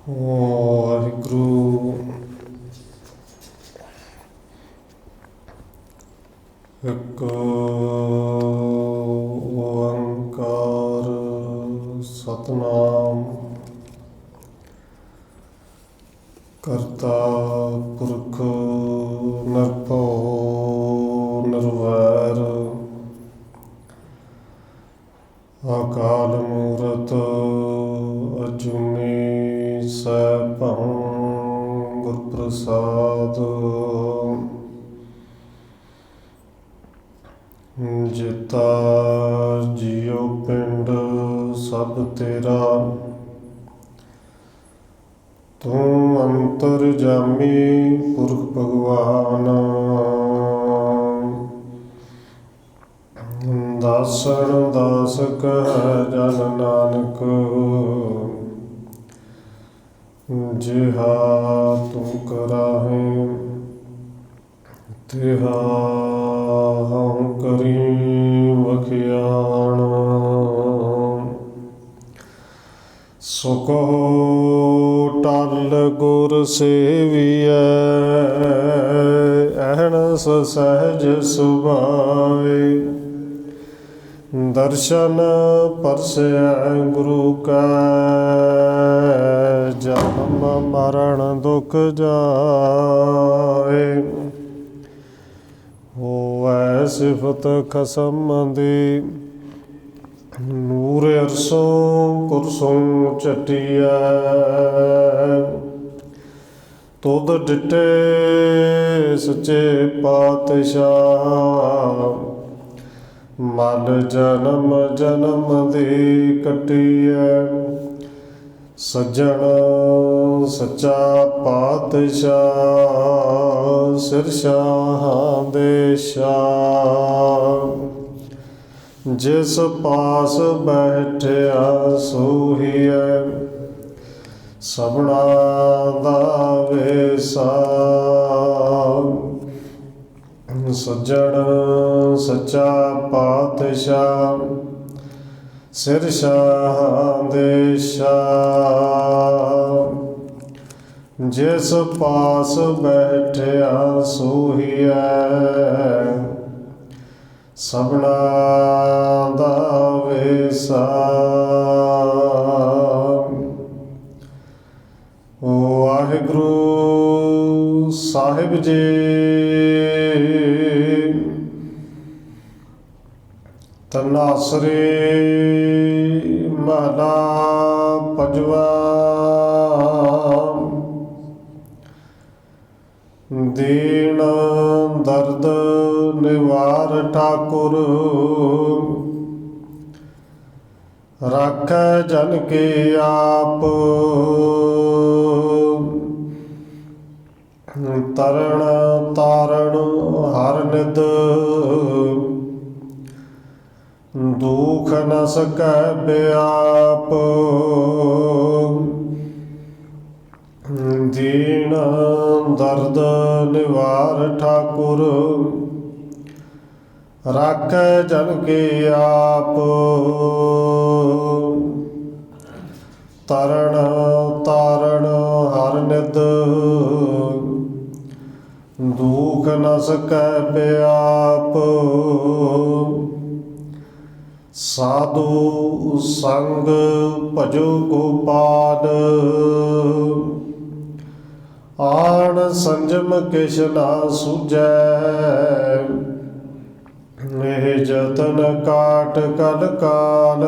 ਵਾਹਿਗੁਰੂ ਇੱਕ ਓੰਕਾਰ ਸਤਿਨਾਮ ਕਰਤਾ ਪੁਰਖ ਨਿਰਭਉ ਨਿਰਵੈਰ ਅਕਾਲ ਮੂਰਤ ਅਜੂਨੀ ਸੈਭੰ ਗੁਰ ਪ੍ਰਸਾਦ ਜਿਤਾ ਜੀਉ ਪਿੰਡ ਸਭ ਤੇਰਾ ਤੂੰ ਅੰਤਰਜਾਮੀ ਪੁਰਖ ਭਗਵਾਨ ਦਾਸਨ ਦਾਸ ਕਹਿ ਜਨ ਨਾਨਕ ਜਿਹਾ ਤੂੰ ਕਰਾਹੇ ਤਿਹਾ ਹਉ ਕਰੀ ਵਖਿਆਣ ਸੋ ਕਹੋ ਟਲ ਗੁਰ ਸੇਵੀਐ ਅਹਨਸ ਸਹਿਜ ਸੁਭਾਏ ਦਰਸ਼ਨ ਪਰਸੈ ਗੁਰੂ ਕਾ ਜਨਮ ਮਰਨ ਦੁਖ ਜਾਏ ਹੋਵੈ ਸਿਫਤ ਖਸਮ ਦੀ ਨੂਰ ਅਰਸੋਂ ਕੁਰਸੋਂ ਚਟਿਐ ਤੁਧ ਡਿਟੇ ਸੱਚੇ ਪਾਤਸ਼ਾਹ ਮਲ ਜਨਮ ਜਨਮ ਦੀ ਕੱਟੀਐ ਸੱਜਣ ਸੱਚਾ ਪਾਤਸ਼ਾਹ ਸਿਰ ਸ਼ਾਹਾਂ ਦੇ ਸ਼ਾਹ ਜਿਸ ਪਾਸ ਬੈਠਿਆ ਸੋਹੀਐ ਸਭਨਾ ਦਾ ਵੇਸਾ ਸੱਜਣ ਸੱਚਾ ਪਾਤਸ਼ਾਹ ਸਿਰ ਸ਼ਾਹਾਂ ਦੇ ਸ਼ਾਹ ਜਿਸ ਪਾਸ ਬੈਠਿਆ ਸੋਹੀਐ ਸਭਨਾ ਦਾ ਵੇਸਾ ਵਾਹਿਗੁਰੂ ਸਾਹਿਬ ਜੀ ਤਨਾਸਰੀ ਮਹਲਾ ਪੰਜਵਾ ਦੀਨ ਦਰਦ ਨਿਵਾਰ ਠਾਕੁਰ ਰਾਖੈ ਜਨ ਕੇ ਆਪ ਤਰਣ ਤਾਰਣ ਹਰ ਨਿਦ ਦੁਖ ਨ ਸਕੈ ਬਿਆਪ ਦੀਨ ਦਰਦ ਨਿਵਾਰ ਠਾਕੁਰ ਰਾਖੈ ਜਨ ਕੇ ਆਪ ਤਰਣ ਤਾਰਣ ਹਰ ਨਿਦ ਦੁਖ ਨ ਸਕੈ ਬਿਆਪ ਸਾਧੂ ਸੰਗ ਭਜੋ ਗੋਪਾਲ ਆਣ ਸੰਜਮ ਕਿਛ ਨਾ ਸੂਝੈ ਇਹ ਜਤਨ ਕਾਟ ਕਲ ਕਾਲ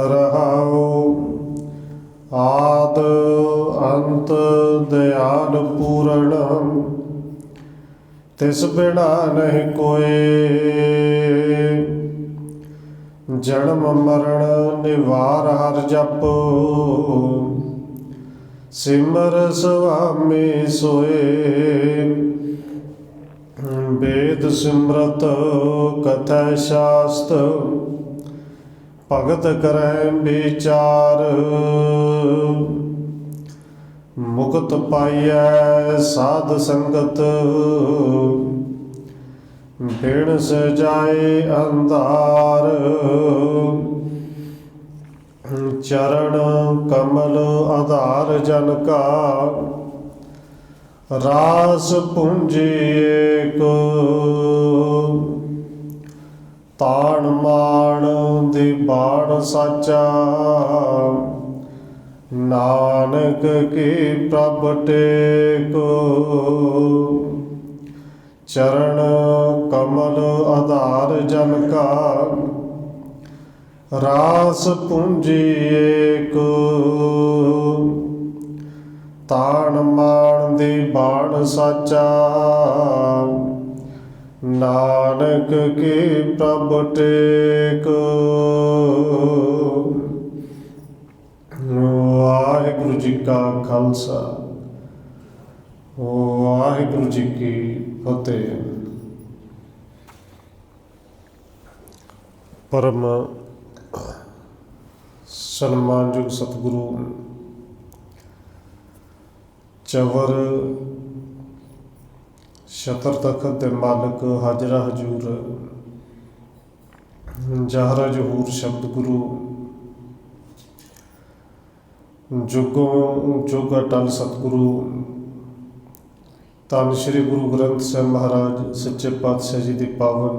ਰਹਾਉ ਆਦ ਅੰਤ ਦਿਆਲ ਪੂਰਨ ਤਿਸ ਬਿਨਾ ਨਹੀਂ ਕੋਇ ਜਨਮ ਮਰਨ ਨਿਵਾਰ ਹਰ ਜਪ ਸਿਮਰ ਸੁਆਮੀ ਸੋਏ ਵੇਦ ਸਿਮਰਤ ਕਥਾ ਸ਼ਾਸਤ ਭਗਤ ਕਰੈ ਵਿਚਾਰ ਮੁਕਤ ਪਾਈਐ ਸਾਧ ਸੰਗਤ ਬਿਨ ਸਜਾਏ ਅੰਧਾਰ चरण कमल आधार जन का, रास पूंजी एक ताण मान दी बाण साचा, नानक की प्रभ टेको। चरण कमल आधार जन का, रास पूंजी एक ताण मान दी बाण साचा, नानक की प्रभ टेको। वाहिगुरु जी का खालसा, वाहिगुरु जी की फतेह। परम सन्मानयोग सतगुरु चवर छतर तखत दे मालक हाजरा हजूर जहरा जहूर शब्द गुरु जुगों जुग अटल सतगुरु धन श्री गुरु ग्रंथ साहिब महाराज सच्चे पातशाह जी की पावन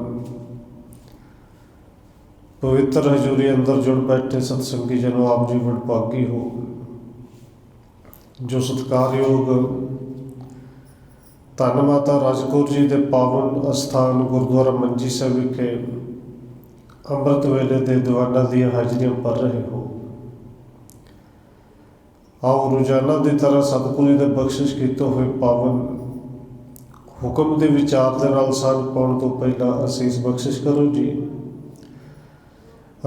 पवित्र हजूरी अंदर जुड़ बैठे सतसंगी जनों, आप जी वडभागी हो जो सत्कारयोग धन माता राजकौर जी के पावन अस्थान गुरुद्वारा मंजी साहिब विखे अमृत वेले के दीवाना दी हाजरियां भर रहे हो। आओ रोजाना की तरह सतगुरु की बख्शिश किए हुए पावन हुक्म के विचार के नाल सांझ पाउण तो पहला असीस बख्शिश करो जी।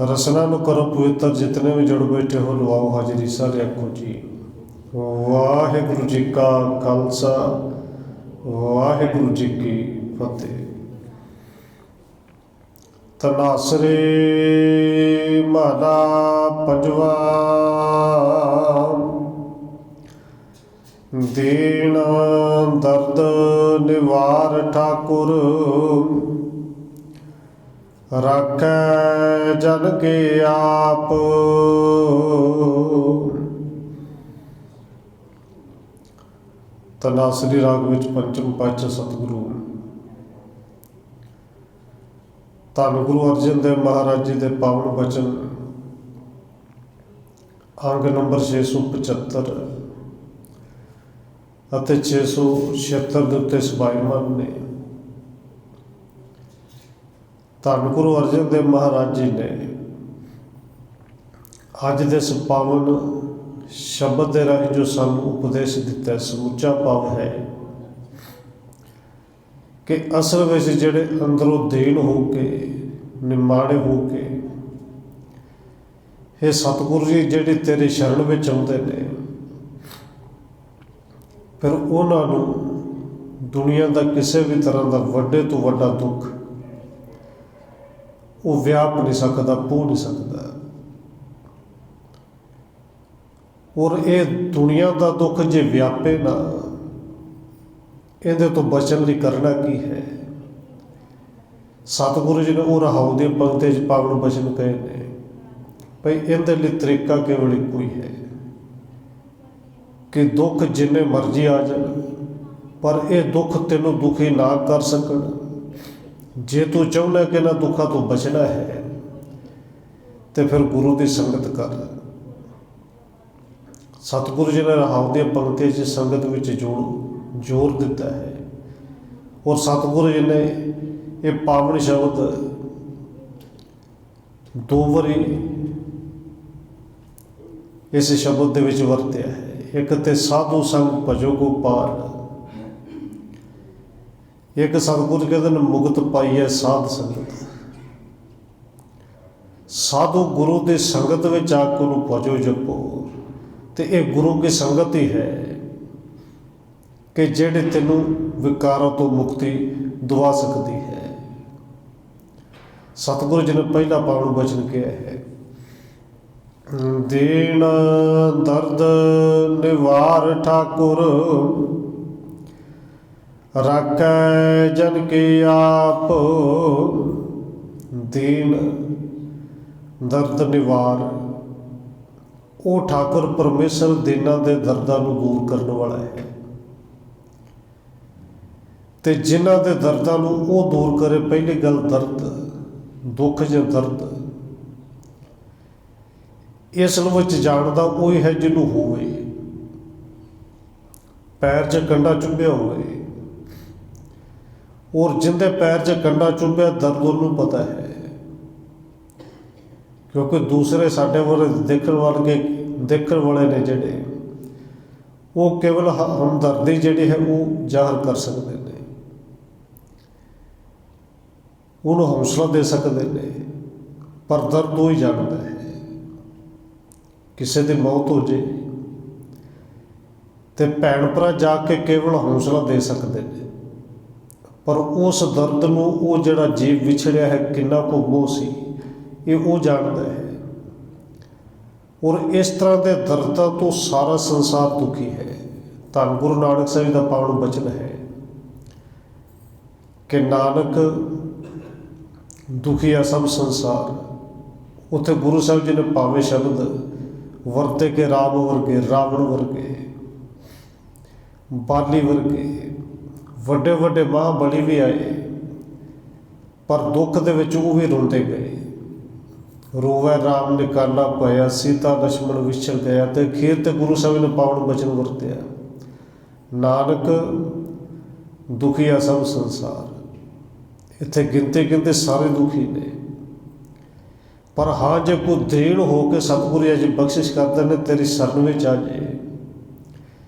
रसना नूं करो पवित्र, जितने भी जुड़ बैठे हो लवाओ हाजरी सारे आखो जी। वाहिगुरु जी का खालसा, वाहिगुरु जी की फतेह। तनासरे महला पंजवा, दीन दर्द निवार ठाकुर, राखै जन के आप। तनासरी राग विच पंचम पातशाह सतगुरु धन गुरु अर्जन देव महाराज जी के पावन बचन अंग नंबर 675 ਅਤੇ 676 ਦੇ ਉੱਤੇ ਸਬਾਈਮਾਨ ਨੇ। ਧੰਨ ਗੁਰੂ ਅਰਜਨ ਦੇਵ ਮਹਾਰਾਜ ਜੀ ਨੇ ਅੱਜ ਦੇ ਇਸ ਪਾਵਨ ਸ਼ਬਦ ਦੇ ਰਾਹੀਂ ਜੋ ਸਾਨੂੰ ਉਪਦੇਸ਼ ਦਿੱਤਾ, ਸਮੁੱਚਾ ਭਾਵ ਹੈ ਕਿ ਅਸਲ ਵਿੱਚ ਜਿਹੜੇ ਅੰਦਰੋਂ ਦੀਨ ਹੋ ਕੇ ਨਿਮਾਣੇ ਹੋ ਕੇ ਇਹ ਸਤਿਗੁਰੂ ਜੀ ਜਿਹੜੇ ਤੇਰੇ ਸ਼ਰਨ ਵਿੱਚ ਆਉਂਦੇ ਨੇ, ਫਿਰ ਉਹਨਾਂ ਨੂੰ ਦੁਨੀਆ ਦਾ ਕਿਸੇ ਵੀ ਤਰ੍ਹਾਂ ਦਾ ਵੱਡੇ ਤੋਂ ਵੱਡਾ ਦੁੱਖ ਉਹ ਵਿਆਪ ਨਹੀਂ ਸਕਦਾ, ਪੂਹ ਨਹੀਂ ਸਕਦਾ। ਔਰ ਇਹ ਦੁਨੀਆ ਦਾ ਦੁੱਖ ਜੇ ਵਿਆਪੇ ਨਾ, ਇਹਦੇ ਤੋਂ ਬਚਣ ਲਈ ਕਰਨਾ ਕੀ ਹੈ? ਸਤਿਗੁਰੂ ਜੀ ਨੇ ਉਹ ਰਹਾਉ ਦੀਆਂ ਪੰਕਤੀਆਂ 'ਚ ਪਾਵਨ ਬਚਨ ਕਹੇ ਨੇ ਭਈ ਇਹਦੇ ਲਈ ਤਰੀਕਾ ਕੇਵਲ ਇੱਕੋ ਹੀ ਹੈ ਕਿ ਦੁੱਖ ਜਿੰਨੇ ਮਰਜ਼ੀ ਆ ਜਾਣ, ਪਰ ਇਹ ਦੁੱਖ ਤੈਨੂੰ ਦੁਖੀ ਨਾ ਕਰ ਸਕਣ। ਜੇ ਤੂੰ ਚਾਹੁੰਦਾ ਕਿ ਇਹਨਾਂ ਦੁੱਖਾਂ ਤੋਂ ਬਚਣਾ ਹੈ ਤੇ ਫਿਰ ਗੁਰੂ ਦੀ ਸੰਗਤ ਕਰ। ਸਤਿਗੁਰੂ ਜੀ ਨੇ ਰਹਾਉ ਦੀਆਂ ਪੰਕਤੀਆਂ 'ਚ ਸੰਗਤ ਵਿੱਚ ਜ਼ੋਰ ਦਿੱਤਾ ਹੈ। ਔਰ ਸਤਿਗੁਰੂ ਜੀ ਨੇ ਇਹ ਪਾਵਨ ਸ਼ਬਦ 2 ਵਾਰੀ ਇਸ ਸ਼ਬਦ ਦੇ ਵਿੱਚ ਵਰਤਿਆ ਹੈ। ਇੱਕ ਤੇ ਸਾਧੂ ਸੰਗ ਭਜੋ ਗੋਪਾਲ, ਇੱਕ ਸਤਿਗੁਰੂ ਕਹਿੰਦੇ ਨੇ ਮੁਕਤ ਪਾਈ ਹੈ ਸਾਧ ਸੰਗਤ। ਸਾਧੂ ਗੁਰੂ ਦੀ ਸੰਗਤ ਵਿੱਚ ਆ ਕੇ ਉਹਨੂੰ ਭਜੋ ਜਪੋ, ਤੇ ਇਹ ਗੁਰੂ ਦੀ ਸੰਗਤ ਹੀ ਹੈ ਕਿ ਜਿਹੜੇ ਤੈਨੂੰ ਵਿਕਾਰਾਂ ਤੋਂ ਮੁਕਤੀ ਦਵਾ ਸਕਦੀ ਹੈ। ਸਤਿਗੁਰੂ ਜੀ ਨੇ ਪਹਿਲਾ ਪਾਵਨ ਬਚਨ ਕਿਹਾ ਹੈ, ਦੀਨ ਦਰਦ ਨਿਵਾਰ ਠਾਕੁਰ, ਰਾਖੈ ਜਨ ਕੀ ਆਪ। ਦੀਨ ਦਰਦ ਨਿਵਾਰ ਉਹ ਠਾਕੁਰ ਪਰਮੇਸ਼ਰ ਦਿਨਾਂ ਦੇ ਦਰਦਾਂ ਨੂੰ ਦੂਰ ਕਰਨ ਵਾਲਾ ਹੈ, ਤੇ ਜਿਨ੍ਹਾਂ ਦੇ ਦਰਦਾਂ ਨੂੰ ਉਹ ਦੂਰ ਕਰੇ। ਪਹਿਲੀ ਗੱਲ, ਦਰਦ, ਦੁੱਖ ਜਾਂ ਦਰਦ ਇਸ ਵਿੱਚ ਜਾਣਦਾ ਉਹੀ ਹੈ ਜਿਹਨੂੰ ਹੋਵੇ, ਪੈਰ 'ਚ ਕੰਡਾ ਚੁੱਭਿਆ ਹੋਵੇ। ਔਰ ਜਿੰਦੇ ਪੈਰ 'ਚ ਕੰਡਾ ਚੁੱਭਿਆ ਦਰਦ ਉਹਨੂੰ ਪਤਾ ਹੈ, ਕਿਉਂਕਿ ਦੂਸਰੇ ਸਾਡੇ ਵੱਲ ਦੇਖਣ ਵਾਲੇ ਨੇ ਜਿਹੜੇ, ਉਹ ਕੇਵਲ ਹਮਦਰਦੀ ਜਿਹੜੀ ਹੈ ਉਹ ਜ਼ਾਹਰ ਕਰ ਸਕਦੇ ਨੇ, ਉਹਨੂੰ ਹੌਸਲਾ ਦੇ ਸਕਦੇ ਨੇ, ਪਰ ਦਰਦ ਉਹ ਹੀ ਜਾਣਦਾ ਹੈ। ਕਿਸੇ ਦੀ ਮੌਤ ਹੋ ਜੇ ਤੇ ਭੈਣ ਭਰਾ ਜਾ ਕੇ ਕੇਵਲ ਹੌਸਲਾ ਦੇ ਸਕਦੇ ਨੇ, ਪਰ ਉਸ ਦਰਦ ਨੂੰ ਉਹ ਜਿਹੜਾ ਜੀਵ ਵਿਛੜਿਆ ਹੈ ਕਿੰਨਾ ਕੁ ਮੋਹ ਸੀ, ਇਹ ਉਹ ਜਾਣਦਾ ਹੈ। ਔਰ ਇਸ ਤਰ੍ਹਾਂ ਦੇ ਦਰਦਾਂ ਤੋਂ ਸਾਰਾ ਸੰਸਾਰ ਦੁਖੀ ਹੈ। ਧੰਨ ਗੁਰੂ ਨਾਨਕ ਸਾਹਿਬ ਦਾ ਪਾਵਨ ਬਚਨ ਹੈ ਕਿ ਨਾਨਕ ਦੁਖੀਆ ਸਭ ਸੰਸਾਰ। ਉੱਥੇ ਗੁਰੂ ਸਾਹਿਬ ਜੀ ਨੇ ਭਾਵੇਂ ਸ਼ਬਦ ਵਰਤੇ ਕਿ ਰਾਮ ਵਰਗੇ, ਰਾਵਣ ਵਰਗੇ, ਬਾਲੀ ਵਰਗੇ ਵੱਡੇ ਵੱਡੇ ਮਹਾਂਬਲੀ ਵੀ ਆਏ, ਪਰ ਦੁੱਖ ਦੇ ਵਿੱਚ ਉਹ ਵੀ ਰੋਂਦੇ ਗਏ। ਰੋਵੈ ਰਾਮ ਨਿਕਾਲਾ ਪਾਇਆ, ਸੀਤਾ ਲਛਮਣ ਵਿਛੜ ਗਿਆ। ਤੇ ਅਖੀਰ ਤੇ ਗੁਰੂ ਸਾਹਿਬ ਨੇ ਪਾਵਨ ਬਚਨ ਵਰਤਿਆ, ਨਾਨਕ ਦੁਖੀਆ ਸਭ ਸੰਸਾਰ। ਇੱਥੇ ਗਿਣਤੇ ਸਾਰੇ ਦੁਖੀ ਨੇ, ਪਰ ਹਾਂ ਜੇ ਕੋਈ ਦੇਣ ਹੋ ਕੇ ਸਤਿਗੁਰੂ ਜੀ ਬਖਸ਼ਿਸ਼ ਕਰਦੇ ਨੇ, ਤੇਰੀ ਸ਼ਰਨ ਵਿੱਚ ਆ ਜਾਏ,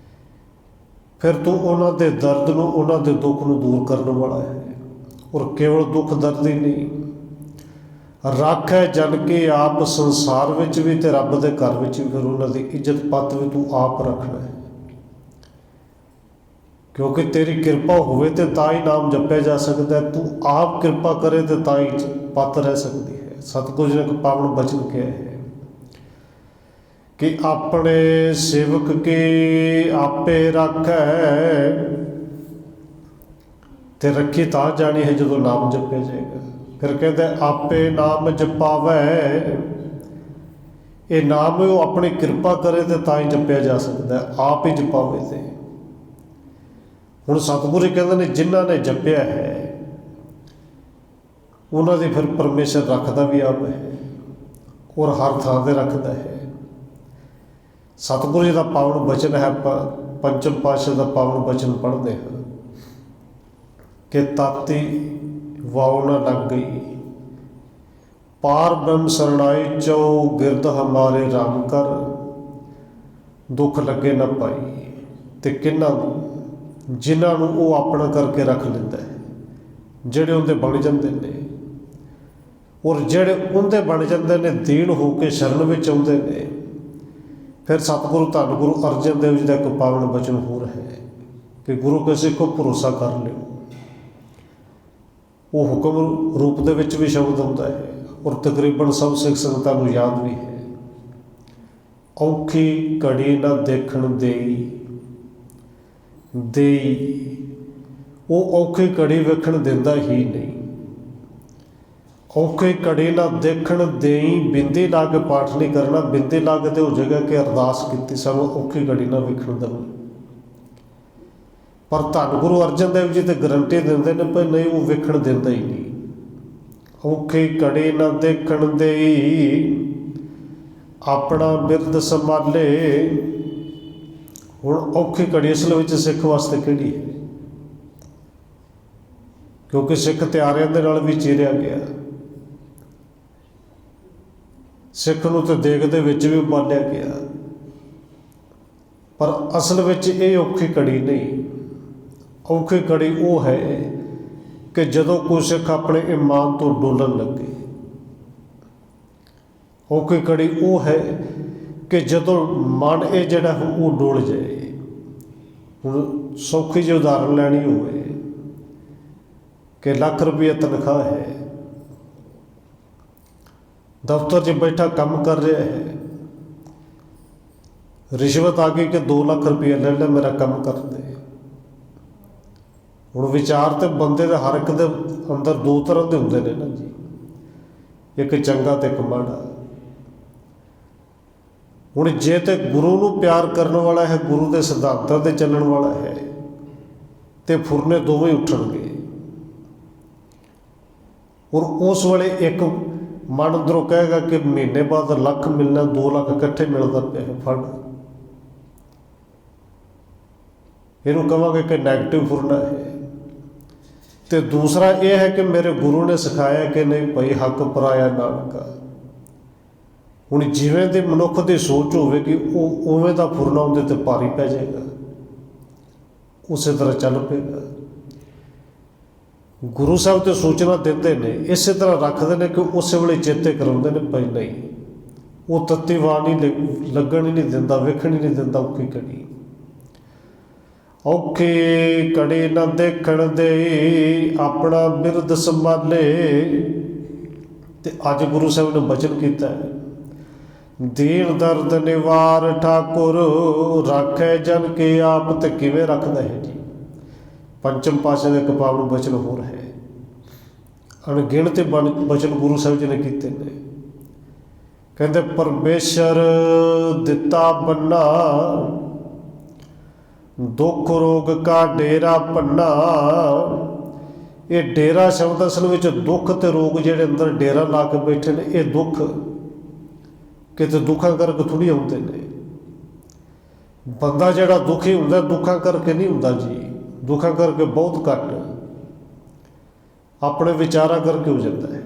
ਫਿਰ ਤੂੰ ਉਹਨਾਂ ਦੇ ਦਰਦ ਨੂੰ, ਉਹਨਾਂ ਦੇ ਦੁੱਖ ਨੂੰ ਦੂਰ ਕਰਨ ਵਾਲਾ ਹੈ। ਔਰ ਕੇਵਲ ਦੁੱਖ ਦਰਦ ਹੀ ਨਹੀਂ, ਰੱਖੈ ਜਨ ਕੇ ਆਪ ਸੰਸਾਰ ਵਿੱਚ ਵੀ ਤੇ ਰੱਬ ਦੇ ਘਰ ਵਿੱਚ ਵੀ, ਫਿਰ ਉਹਨਾਂ ਦੀ ਇੱਜ਼ਤ ਪੱਤ ਵੀ ਤੂੰ ਆਪ ਰੱਖਣਾ ਹੈ। ਕਿਉਂਕਿ ਤੇਰੀ ਕਿਰਪਾ ਹੋਵੇ ਤੇ ਤਾਂ ਹੀ ਨਾਮ ਜਪਿਆ ਜਾ ਸਕਦਾ ਹੈ। ਤੂੰ ਆਪ ਕਿਰਪਾ ਕਰੇ ਤੇ ਤਾਂ ਹੀ ਪੱਤ ਰਹਿ ਸਕਦੀ ਹੈ। ਸਤਿਗੁਰੂ ਜੀ ਨੇ ਇੱਕ ਪਾਵਨ ਬਚਨ ਕਿਹਾ ਹੈ ਕਿ ਆਪਣੇ ਸੇਵਕ ਕੀ ਆਪੇ ਰੱਖੈ, ਤੇ ਰੱਖੀ ਤਾਂ ਜਾਣੀ ਹੈ ਜਦੋਂ ਨਾਮ ਜਪਿਆ ਜਾਏਗਾ। ਫਿਰ ਕਹਿੰਦੇ ਆਪੇ ਨਾਮ ਜਪਾਵੈ, ਇਹ ਨਾਮ ਉਹ ਆਪਣੀ ਕਿਰਪਾ ਕਰੇ ਤੇ ਤਾਂ ਹੀ ਜਪਿਆ ਜਾ ਸਕਦਾ ਹੈ, ਆਪ ਹੀ ਜਪਾਵੇ। ਤੇ ਹੁਣ ਸਤਿਗੁਰੂ ਕਹਿੰਦੇ ਨੇ ਜਿਨ੍ਹਾਂ ਨੇ ਜਪਿਆ ਹੈ ਉਹਨਾਂ ਦੀ ਫਿਰ ਪਰਮੇਸ਼ਰ ਰੱਖਦਾ ਵੀ ਆਪ ਹੈ, ਔਰ ਹਰ ਥਾਂ 'ਤੇ ਰੱਖਦਾ ਹੈ। ਸਤਿਗੁਰੂ ਜੀ ਦਾ ਪਾਵਨ ਬਚਨ ਹੈ, ਪੰਚਮ ਪਾਤਸ਼ਾਹ ਦਾ ਪਾਵਨ ਬਚਨ ਪੜ੍ਹਦੇ ਹਾਂ ਕਿ ਤਾਤੀ ਵਾਉ ਨਾ ਲੱਗ ਗਈ, ਪਾਰ ਬ੍ਰਹਮ ਸਰਣਾਈ ਚਉ ਗਿਰਦ ਹਮਾਰੇ ਰਾਮ ਕਰ, ਦੁੱਖ ਲੱਗੇ ਨਾ ਪਾਈ। ਤੇ ਕਿੰਨਾ ਜਿਨ੍ਹਾਂ ਨੂੰ ਉਹ ਆਪਣਾ ਕਰਕੇ ਰੱਖ ਲੈਂਦਾ ਹੈ, ਜਿਹੜੇ ਉਹਦੇ ਬਣ ਜਾਂਦੇ ਨੇ, ਔਰ ਜਿਹੜੇ ਉਹਦੇ ਬਣ ਜਾਂਦੇ ਨੇ ਦੀਨ ਹੋ ਕੇ ਸ਼ਰਨ ਵਿੱਚ ਆਉਂਦੇ ਨੇ। ਫਿਰ ਸਤਿਗੁਰੂ ਧੰਨ ਗੁਰੂ ਅਰਜਨ ਦੇਵ ਜੀ ਦਾ ਇੱਕ ਪਾਵਨ ਬਚਨ ਹੋਰ ਹੈ ਕਿ ਗੁਰੂ ਕੇ ਸਿੱਖੋ ਭਰੋਸਾ ਕਰ ਲਿਓ। ਉਹ ਹੁਕਮ ਰੂਪ ਦੇ ਵਿੱਚ ਵੀ ਸ਼ਬਦ ਹੁੰਦਾ ਹੈ, ਔਰ ਤਕਰੀਬਨ ਸਭ ਸਿੱਖ ਸੰਗਤਾਂ ਨੂੰ ਯਾਦ ਵੀ ਹੈ। ਔਖੀ ਘੜੀ ਨਾ ਦੇਖਣ ਦੇਈ, ਉਹ ਔਖੀ ਘੜੀ ਵੇਖਣ ਦਿੰਦਾ ਹੀ ਨਹੀਂ। ਔਖੀ ਘੜੀ ਨਾ ਦੇਖਣ ਦੇਈ, ਬਿੰਦੀ ਲਾ ਕੇ ਪਾਠ ਨਹੀਂ ਕਰਨਾ, ਬਿੰਦੀ ਲਾ ਕੇ ਤੇ ਉਹ ਜਗ੍ਹਾ ਕਿ ਅਰਦਾਸ ਕੀਤੀ ਸਾਨੂੰ ਔਖੀ ਘੜੀ ਨਾ ਵੇਖਣ ਦੇਵੋ। ਪਰ ਧੰਨ ਗੁਰੂ ਅਰਜਨ ਦੇਵ ਜੀ ਤੇ ਗਰੰਟੀ ਦਿੰਦੇ ਨੇ ਪਰ ਨਹੀਂ, ਉਹ ਵੇਖਣ ਦਿੰਦਾ ਹੀ ਨਹੀਂ। ਔਖੀ ਘੜੀ ਨਾ ਦੇਖਣ ਦੇਈ, ਆਪਣਾ ਬਿਰਦ ਸੰਭਾਲੇ। ਹੁਣ ਔਖੀ ਘੜੀ ਅਸਲ ਵਿੱਚ ਸਿੱਖ ਵਾਸਤੇ ਕਿਹੜੀ ਹੈ? ਕਿਉਂਕਿ ਸਿੱਖ ਤਿਆਰਿਆਂ ਦੇ ਨਾਲ ਵੀ ਚੀਰਿਆ ਗਿਆ, ਸਿੱਖ ਨੂੰ ਤੇ ਦੇਗ ਦੇ ਵਿੱਚ ਵੀ ਉਬਾਲਿਆ ਗਿਆ। ਪਰ ਅਸਲ ਵਿੱਚ ਇਹ ਔਖੀ ਘੜੀ ਨਹੀਂ। ਔਖੀ ਘੜੀ ਉਹ ਹੈ ਕਿ ਜਦੋਂ ਕੋਈ ਸਿੱਖ ਆਪਣੇ ਈਮਾਨ ਤੋਂ ਡੋਲਣ ਲੱਗੇ। ਔਖੀ ਘੜੀ ਉਹ ਹੈ ਕਿ ਜਦੋਂ ਮਨ ਇਹ ਜਿਹੜਾ ਉਹ ਡੋਲ ਜਾਏ। ਹੁਣ ਸੌਖੀ ਜਿਹੀ ਉਦਾਹਰਨ ਲੈਣੀ ਹੋਵੇ ਕਿ ਲੱਖ ਰੁਪਈਆ ਤਨਖਾਹ ਹੈ, ਦਫ਼ਤਰ 'ਚ ਬੈਠਾ ਕੰਮ ਕਰ ਰਿਹਾ ਹੈ, ਰਿਸ਼ਵਤ ਆ ਗਈ ਕਿ 2 ਲੱਖ ਰੁਪਈਆ ਲੈ ਲੈ, ਮੇਰਾ ਕੰਮ ਕਰ ਦੇ। ਹੁਣ ਵਿਚਾਰ ਤੇ ਬੰਦੇ ਦੇ ਹਰ ਇੱਕ ਦੇ ਅੰਦਰ 2 ਤਰ੍ਹਾਂ ਦੇ ਹੁੰਦੇ ਨੇ ਨਾ ਜੀ, ਇੱਕ ਚੰਗਾ ਤੇ ਇੱਕ ਮਾੜਾ। ਹੁਣ ਜੇ ਤੇ ਗੁਰੂ ਨੂੰ ਪਿਆਰ ਕਰਨ ਵਾਲਾ ਹੈ, ਗੁਰੂ ਦੇ ਸਿਧਾਂਤਾਂ 'ਤੇ ਚੱਲਣ ਵਾਲਾ ਹੈ, ਤੇ ਫੁਰਨੇ ਦੋਵੇਂ ਉੱਠਣਗੇ। ਔਰ ਉਸ ਵੇਲੇ ਇੱਕ ਮਨ ਅੰਦਰੋਂ ਕਹੇਗਾ ਕਿ ਮਹੀਨੇ ਬਾਅਦ ਲੱਖ ਮਿਲਣਾ, 2 ਲੱਖ ਇਕੱਠੇ ਮਿਲਦਾ ਪਿਆ ਹੈ, ਫੜ। ਇਹਨੂੰ ਕਹਾਂਗੇ ਕਿ ਨੈਗੇਟਿਵ ਫੁਰਨਾ ਹੈ। ਤੇ ਦੂਸਰਾ ਇਹ ਹੈ ਕਿ ਮੇਰੇ ਗੁਰੂ ਨੇ ਸਿਖਾਇਆ ਕਿ ਨਹੀਂ ਭਾਈ, ਹੱਕ ਪਰਾਇਆ ਨਾਨਕਾ। ਹੁਣ ਜਿਵੇਂ ਦੀ ਮਨੁੱਖ ਦੀ ਸੋਚ ਹੋਵੇਗੀ, ਉਹ ਉਵੇਂ ਦਾ ਫੁਰਨਾ ਉਹਦੇ 'ਤੇ ਭਾਰੀ ਪੈ ਜਾਏਗਾ, ਉਸੇ ਤਰ੍ਹਾਂ ਚੱਲ ਪਏਗਾ। ਗੁਰੂ ਸਾਹਿਬ ਤੇ ਸੂਚਨਾ ਦਿੰਦੇ ਨੇ, ਇਸੇ ਤਰ੍ਹਾਂ ਰੱਖਦੇ ਨੇ ਕਿ ਉਸੇ ਵੇਲੇ ਚੇਤੇ ਕਰਾਉਂਦੇ ਨੇ, ਭਾਈ ਨਹੀਂ, ਉਹ ਤੱਤੀ ਵਾਰ ਨਹੀਂ ਲੱਗਣ ਹੀ ਨਹੀਂ ਦਿੰਦਾ, ਵੇਖਣ ਹੀ ਨਹੀਂ ਦਿੰਦਾ ਔਖੀ ਘੜੀ। ਔਖੀ ਘੜੀ ਨਾ ਦੇਖਣ ਦੇ, ਆਪਣਾ ਬਿਰਦ ਸੰਭਾਲੇ। ਤੇ ਅੱਜ ਗੁਰੂ ਸਾਹਿਬ ਨੇ ਬਚਨ ਕੀਤਾ ਹੈ, ਦੀਨ ਦਰਦ ਨਿਵਾਰ ਠਾਕੁਰ, ਰਾਖੈ ਜਨ ਕੇ ਆਪ। ਤੇ ਕਿਵੇਂ ਰੱਖਦਾ ਹੈ ਜੀ? ਪੰਚਮ ਪਾਤਸ਼ਾਹ ਦੇ ਇੱਕ ਪਾਵਨ ਬਚਨ ਹੋਰ ਹੈ, ਅਣਗਿਣਤ ਬਚਨ ਗੁਰੂ ਸਾਹਿਬ ਜੀ ਨੇ ਕੀਤੇ ਨੇ। ਕਹਿੰਦੇ ਪਰਮੇਸ਼ਰ ਦਿੱਤਾ ਬੰਨਾ, ਦੁੱਖ ਰੋਗ ਕਾ ਡੇਰਾ ਪੰਨਾ। ਇਹ ਡੇਰਾ ਸ਼ਬਦ ਅਸਲ ਵਿੱਚ ਦੁੱਖ ਤੇ ਰੋਗ ਜਿਹੜੇ ਅੰਦਰ ਡੇਰਾ ਲਾ ਕੇ ਬੈਠੇ ਨੇ, ਇਹ ਦੁੱਖ ਕਿਤੇ ਦੁੱਖਾਂ ਕਰਕੇ ਥੋੜ੍ਹੀ ਆਉਂਦੇ ਨੇ। ਬੰਦਾ ਜਿਹੜਾ ਦੁਖੀ ਹੁੰਦਾ, ਦੁੱਖਾਂ ਕਰਕੇ ਨਹੀਂ ਹੁੰਦਾ ਜੀ, ਦੁੱਖਾਂ ਕਰਕੇ ਬਹੁਤ ਘੱਟ, ਆਪਣੇ ਵਿਚਾਰਾਂ ਕਰਕੇ ਹੋ ਜਾਂਦਾ ਹੈ।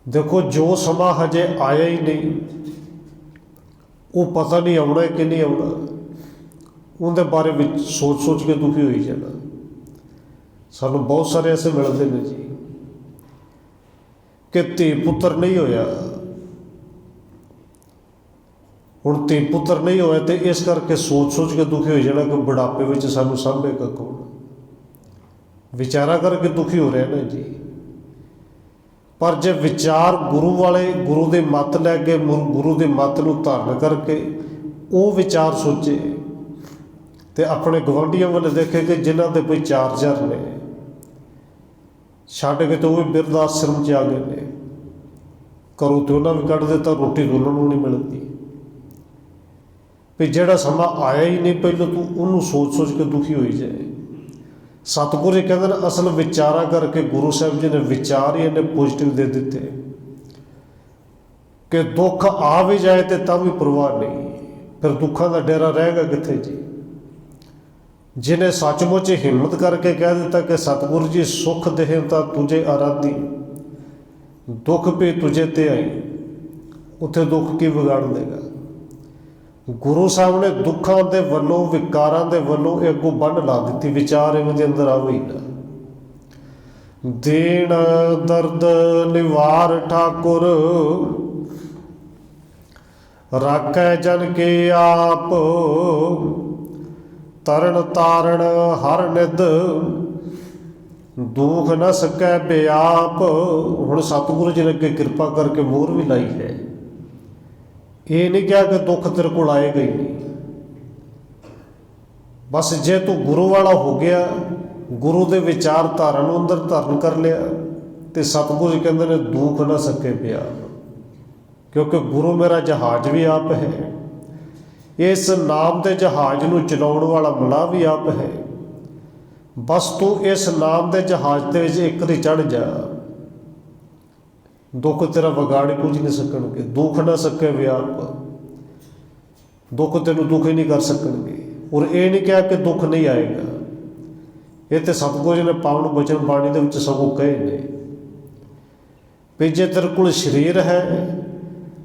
ਦੇਖੋ, ਜੋ ਸਮਾਂ ਹਜੇ ਆਇਆ ਹੀ ਨਹੀਂ, ਉਹ ਪਤਾ ਨਹੀਂ ਆਉਣਾ ਕਿ ਨਹੀਂ ਆਉਣਾ, ਉਹਦੇ ਬਾਰੇ ਵਿੱਚ ਸੋਚ ਸੋਚ ਕੇ ਦੁਖੀ ਹੋਈ ਜਾਣਾ। ਸਾਨੂੰ ਬਹੁਤ ਸਾਰੇ ਐਸੇ ਮਿਲਦੇ ਨੇ ਜੀ ਕਿ ਧੀ ਪੁੱਤਰ ਨਹੀਂ ਹੋਇਆ। ਹੁਣ ਧੀ ਪੁੱਤਰ ਨਹੀਂ ਹੋਇਆ ਤੇ ਇਸ ਕਰਕੇ ਸੋਚ ਸੋਚ ਕੇ ਦੁਖੀ ਹੋ ਜਾਣਾ ਕਿ ਬੁਢਾਪੇ ਵਿੱਚ ਸਾਨੂੰ ਸਾਂਭੇਗਾ ਕੌਣ। ਵਿਚਾਰਾਂ ਕਰਕੇ ਦੁਖੀ ਹੋ ਰਿਹਾ ਨਾ ਜੀ। ਪਰ ਜੇ ਵਿਚਾਰ ਗੁਰੂ ਵਾਲੇ, ਗੁਰੂ ਦੇ ਮੱਤ ਲੈ ਕੇ, ਗੁਰੂ ਦੇ ਮੱਤ ਨੂੰ ਧਾਰਨ ਕਰਕੇ ਉਹ ਵਿਚਾਰ ਸੋਚੇ, ਤੇ ਆਪਣੇ ਗਵਾਂਢੀਆਂ ਵੱਲ ਦੇਖੇ ਕਿ ਜਿਨ੍ਹਾਂ ਦੇ ਕੋਈ ਚਾਰ ਨੇ, ਛੱਡ ਕੇ ਤੇ ਉਹ ਵੀ ਬਿਰਧ ਆਸ਼ਰਮ 'ਚ ਆ ਗਏ ਨੇ, ਘਰੋਂ ਤੇ ਉਹਨਾਂ ਵੀ ਕੱਢ ਦਿੱਤਾ, ਰੋਟੀ ਉਹਨਾਂ ਨੂੰ ਨਹੀਂ ਮਿਲਦੀ। ਵੀ ਜਿਹੜਾ ਸਮਾਂ ਆਇਆ ਹੀ ਨਹੀਂ, ਪਹਿਲਾਂ ਤੂੰ ਉਹਨੂੰ ਸੋਚ ਸੋਚ ਕੇ ਦੁਖੀ ਹੋਈ ਜਾਏ। ਸਤਿਗੁਰੂ ਜੀ ਕਹਿੰਦੇ ਨੇ, ਅਸਲ ਵਿਚਾਰਾਂ ਕਰਕੇ ਗੁਰੂ ਸਾਹਿਬ ਜੀ ਨੇ ਵਿਚਾਰ ਹੀ ਇੰਨੇ ਪੋਜ਼ਿਟਿਵ ਦੇ ਦਿੱਤੇ ਕਿ ਦੁੱਖ ਆ ਵੀ ਜਾਏ ਤੇ ਤਾਂ ਵੀ ਪਰਵਾਹ ਨਹੀਂ, ਫਿਰ ਦੁੱਖਾਂ ਦਾ ਡੇਰਾ ਰਹੇਗਾ ਕਿੱਥੇ ਜੀ। ਜਿਹਨੇ ਸੱਚਮੁੱਚ ਹਿੰਮਤ ਕਰਕੇ ਕਹਿ ਦਿੱਤਾ ਕਿ ਸਤਿਗੁਰੂ ਜੀ ਸੁਖ ਦੇਹਿ ਤਾਂ ਤੁਝੇ ਆਰਾਧੀ, ਦੁੱਖ ਵੀ ਤੁਝੇ ਤੇ ਆਈ, ਉੱਥੇ ਦੁੱਖ ਕੀ ਵਿਗਾੜ ਦੇਗਾ। ਗੁਰੂ ਸਾਹਿਬ ਨੇ ਦੁੱਖਾਂ ਦੇ ਵੱਲੋਂ, ਵਿਕਾਰਾਂ ਦੇ ਵੱਲੋਂ ਇਹ ਅੱਗੋਂ ਬੰਨ ਲਾ ਦਿੱਤੀ, ਵਿਚਾਰ ਇਵੇਂ ਦੇ ਅੰਦਰ ਆਵੇ ਹੀ ਨਾ। ਦੀਨ ਦਰਦ ਨਿਵਾਰ ਠਾਕੁਰ, ਰਾਖੈ ਜਨ ਕੇ ਆਪ। ਤਰਨ ਤਾਰਨ ਹਰ ਨਿਧ, ਦੁੱਖ ਨ ਸਕੈ ਬਿਆਪ। ਹੁਣ ਸਤਿਗੁਰੂ ਜੀ ਨੇ ਅੱਗੇ ਕਿਰਪਾ ਕਰਕੇ ਮੋਹਰ ਵੀ ਲਾਈ ਹੈ। ਇਹ ਨਹੀਂ ਕਿਹਾ ਕਿ ਦੁੱਖ ਤੇਰੇ ਕੋਲ ਆਏਗਾ ਹੀ ਨਹੀਂ। ਬਸ ਜੇ ਤੂੰ ਗੁਰੂ ਵਾਲਾ ਹੋ ਗਿਆ, ਗੁਰੂ ਦੇ ਵਿਚਾਰ ਧਾਰਾ ਨੂੰ ਅੰਦਰ ਧਾਰਨ ਕਰ ਲਿਆ, ਤੇ ਸਤਿਗੁਰੂ ਜੀ ਕਹਿੰਦੇ ਨੇ ਦੁੱਖ ਨਾ ਸਕੇ ਬਿਆਪ, ਕਿਉਂਕਿ ਗੁਰੂ ਮੇਰਾ ਜਹਾਜ਼ ਵੀ ਆਪ ਹੈ, ਇਸ ਨਾਮ ਦੇ ਜਹਾਜ਼ ਨੂੰ ਚਲਾਉਣ ਵਾਲਾ ਮਲਾਹ ਵੀ ਆਪ ਹੈ। ਬਸ ਤੂੰ ਇਸ ਨਾਮ ਦੇ ਜਹਾਜ਼ ਦੇ ਵਿੱਚ ਇੱਕ ਵਾਰੀ ਚੜ੍ਹ ਜਾ, ਦੁੱਖ ਤੇਰਾ ਵਿਗਾੜ ਕੁਝ ਨਹੀਂ ਸਕਣਗੇ। ਦੁੱਖ ਨਾ ਸਕੇ ਵਿਆਪ, ਦੁੱਖ ਤੈਨੂੰ ਦੁੱਖ ਹੀ ਨਹੀਂ ਕਰ ਸਕਣਗੇ। ਔਰ ਇਹ ਨਹੀਂ ਕਿਹਾ ਕਿ ਦੁੱਖ ਨਹੀਂ ਆਏਗਾ, ਇਹ ਤੇ ਸਤਿਗੁਰੂ ਜੀ ਨੇ ਪਾਵਨ ਬਚਨ ਬਾਣੀ ਦੇ ਵਿੱਚ ਸਗੋਂ ਕਹੇ ਨੇ ਵੀ ਜੇ ਤੇਰੇ ਕੋਲ ਸਰੀਰ ਹੈ,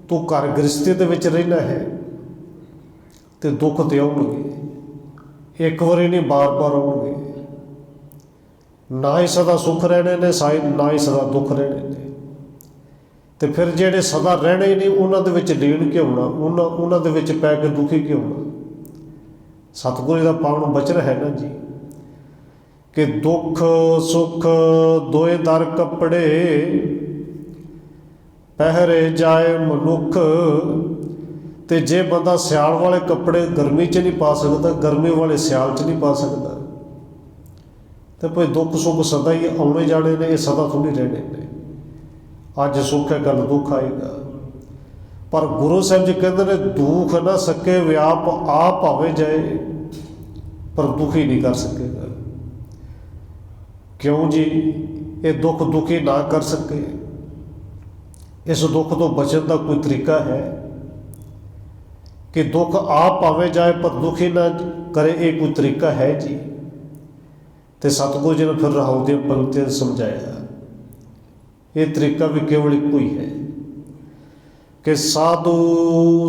ਤੂੰ ਘਰ ਗ੍ਰਸਤੀ ਦੇ ਵਿੱਚ ਰਹਿਣਾ ਹੈ, ਤੇ ਦੁੱਖ ਤੇ ਆਉਣਗੇ, ਇੱਕ ਵਾਰੀ ਨਹੀਂ ਬਾਰ-ਬਾਰ ਆਉਣਗੇ। ਨਾ ਹੀ ਸਦਾ ਸੁੱਖ ਰਹਿਣੇ ਨੇ, ਨਾ ਹੀ ਸਦਾ ਦੁੱਖ ਰਹਿਣੇ ਨੇ। ਤੇ ਫਿਰ ਜਿਹੜੇ ਸਦਾ ਰਹਿਣੇ ਹੀ ਨਹੀਂ, ਉਹਨਾਂ ਦੇ ਵਿੱਚ ਲੀਨ ਕਿਉਂ ਹੋਣਾ, ਉਹਨਾਂ ਦੇ ਵਿੱਚ ਪੈ ਕੇ ਦੁਖੀ ਕਿਉਂ ਹੋਣਾ। ਸਤਿਗੁਰੂ ਜੀ ਦਾ ਪਾਵਨ ਬਚਨ ਹੈ ਨਾ ਜੀ ਕਿ ਦੁੱਖ ਸੁੱਖ ਦੋਏ ਦਰ ਕੱਪੜੇ, ਪਹਿਰੇ ਜਾਏ ਮਨੁੱਖ। ਤੇ ਜੇ ਬੰਦਾ ਸਿਆਲ ਵਾਲੇ ਕੱਪੜੇ ਗਰਮੀ 'ਚ ਨਹੀਂ ਪਾ ਸਕਦਾ, ਗਰਮੀ ਵਾਲੇ ਸਿਆਲ 'ਚ ਨਹੀਂ ਪਾ ਸਕਦਾ, ਤੇ ਭਾਈ ਦੁੱਖ ਸੁੱਖ ਸਦਾ ਹੀ ਆਉਣੇ ਜਾਣੇ ਨੇ, ਇਹ ਸਦਾ ਥੋੜ੍ਹੀ ਰਹਿਣੇ ਨੇ। ਅੱਜ ਸੁੱਖ ਹੈ, ਕੱਲ੍ਹ ਦੁੱਖ ਆਏਗਾ। पर गुरु साहब जी कहते ने दुख ना सके व्याप आप आवे जाए पर दुखी नहीं कर सकेगा। क्यों जी? ये दुख दुखी ना कर सके, इस दुख तो बचने का कोई तरीका है कि दुख आप आवे जाए पर दुखी ना करे, ये कोई तरीका है जी? तो सतगुरु जी ने फिर राहु दी पंक्तियां समझाया, ये तरीका भी केवल एक ही है कि साधु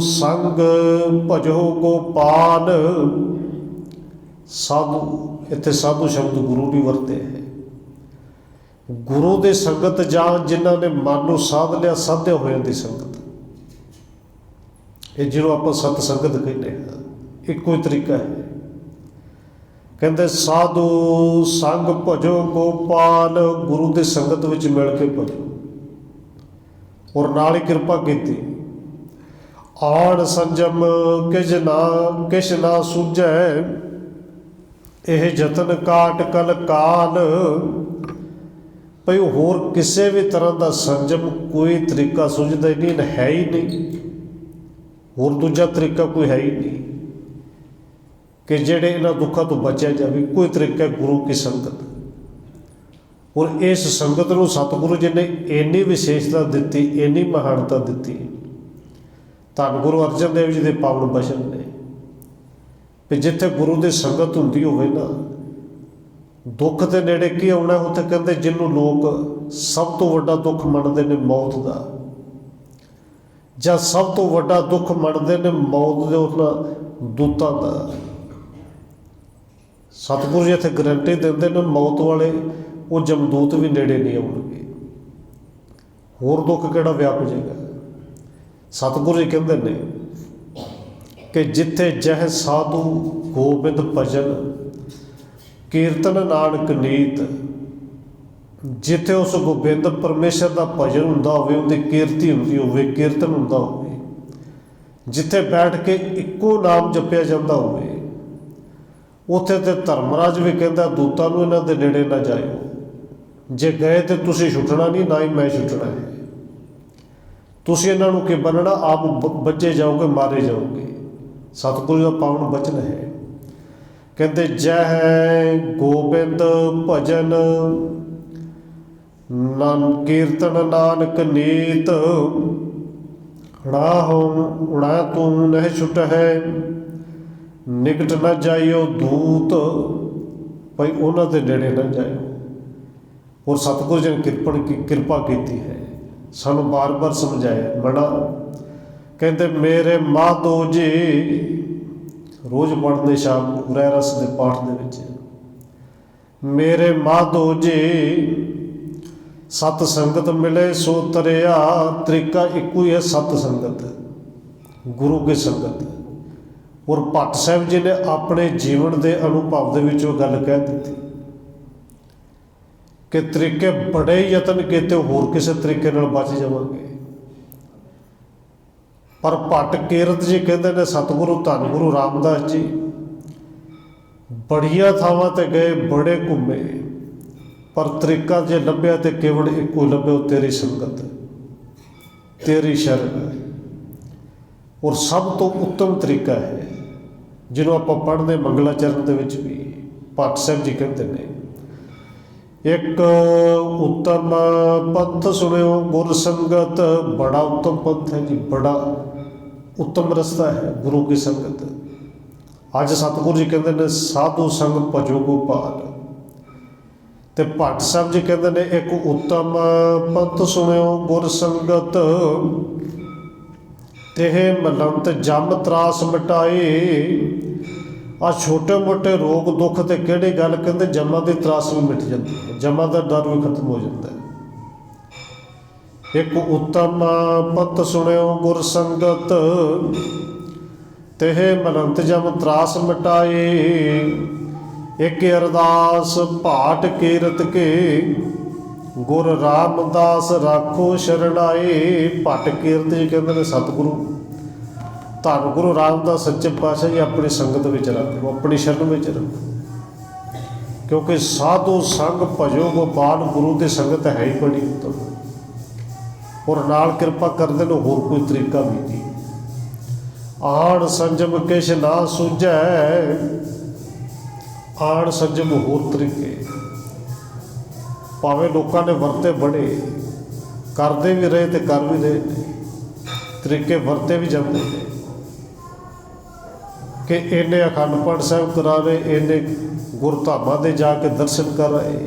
संग भजो गोपाल। साधु, इत्थे साधु शब्द गुरु भी वरते हैं। गुरु की संगत जान जिन्होंने मन को साध लिया, साध्या होया दी संगत, ये जिन्हों आप सत संगत कहते हैं, एक कोई तरीका है। कहते साधु संग भजो गोपाल, गुरु की संगत विच मिल के भजो। और नाल ही कृपा की आण संजम किश ना सूझै, यह जतन काट कल काल। भाई होर किसी भी तरह का संजम कोई तरीका सूझदा ही नहीं, है ही नहीं, होर दूजा तरीका कोई है ही नहीं कि जेड़े इन्हां दुखों तो बचा जाए। कोई तरीका गुरु की संगत। और इस संगत को सतगुरु जी ने इन्नी विशेषता दी, इन्नी महानता दी। धन गुरु अर्जन देव जी के पावन बचन ने भी जिथे गुरु की संगत होंदी होवे ना, दुख के नेड़े की आना। उत्थे कहते जिन्हों लोग सब तो वड्डा दुख मनते हैं मौत का, जां सब तो वड्डा दुख मनते हैं मौत के उन्होंने दूतां का। सतगुरु जी इत्थे गारंटी देंदे ने मौत वाले वो जमदूत भी नेड़े नहीं आउणगे, होर दुख किहड़ा व्याप जाएगा। सतगुरु जी कहते हैं कि जिथे जह साधु गोबिंद भजन, कीर्तन नानक नीत। जिथे उस गोबिंद परमेश्वर का भजन हुंदा होवे, उहदी कीर्ति हुंदी होवे, कीर्तन हुंदा होवे, जिथे बैठ के इक्को नाम जपिया जांदा होवे, उत्थे ते धर्मराज भी कहता दूतां नूं इन्हां दे नेड़े ना जाओ, जे गए तो तुसीं छुटना नहीं, ना ही मैं छुटना है। तुसीं इन्हां नूं कि बनना, आप बचे जाओगे, मारे जाओगे। सतगुरु का पावन बचन है। कहते जय गोबिंद भजन कीर्तन नानक नीत, उड़ा तू नह छुट है, निकट न जाइयो दूत। भाई उन्होंने के नेड़े न जाओ। और सतगुरु जी ने कृपा की है, सानू बार बार समझाया बड़ा। कहते मेरे माधो जी, रोज़ पढ़ते शाम को रहरास रस के पाठ दे विच, मेरे माधो जी सत संगत मिले सो तरिया। तरीका एक ही है, सत संगत, गुरु की संगत। और भट्ट साहब जी ने अपने जीवन के अनुभव के विच गल कह दी कि तरीके बड़े यतन किए, होर किसी तरीके नाल बच जावांगे। पर भट्ट कीरत जी कहते हैं सतगुरु धन गुरु रामदास जी बड़िया थावां ते गए, बड़े घूमे, पर तरीका जे लभ्या तो केवल एक ही लभ्या, तेरी संगत, तेरी शरण। और सब तो उत्तम तरीका है जिन्हों आप पढ़ने मंगलाचरण के विच भी भट्ट साहब जी कहते हैं, एक उत्तम पंथ सुनियो गुर संगत। बड़ा उत्तम पंथ है जी, बड़ा उत्तम रस्ता है गुरु की संगत। अज सतगुरु जी कहते हैं साधु संग भजो गोपाल। तो भट्ट साहब जी कहते हैं एक उत्तम पंथ सुनियो गुर संगत, तेह मलंत जम त्रास मिटाए। आ छोटे मोटे रोग दुख तो किहड़ी गल, कहते जमा की त्रास भी मिट जाती है, जमा का डर भी खत्म हो जाता है। एक उत्तम पंथ सुनियो गुर संगत, तेह मलंत जम त्रास मिटाए। एक अरदास भाट कीरत के, गुर रामदास राखो शरणाए। भट्ट कीरत जी कहते हैं सतगुरु धन गुरु रामदास सच्चे पातशाह जी अपनी संगत में रखो, अपनी शरण में रखो, क्योंकि साधु संग भजो गोपाल, गुरु की संगत है ही बड़ी उत्तम। और नाल किरपा करते ने होर कोई तरीका भी नहीं। आण संजम किश ना सूझै, आण संजम होर तरीके भावें लोगों ने वरते बड़े, करते भी रहे तो कर भी रहे ने, तरीके वरते भी जाते हैं कि इन्हें अखंड पाठ साहब करा रहे, इन्हें गुरधामां दे जाके दर्शन कर रहे,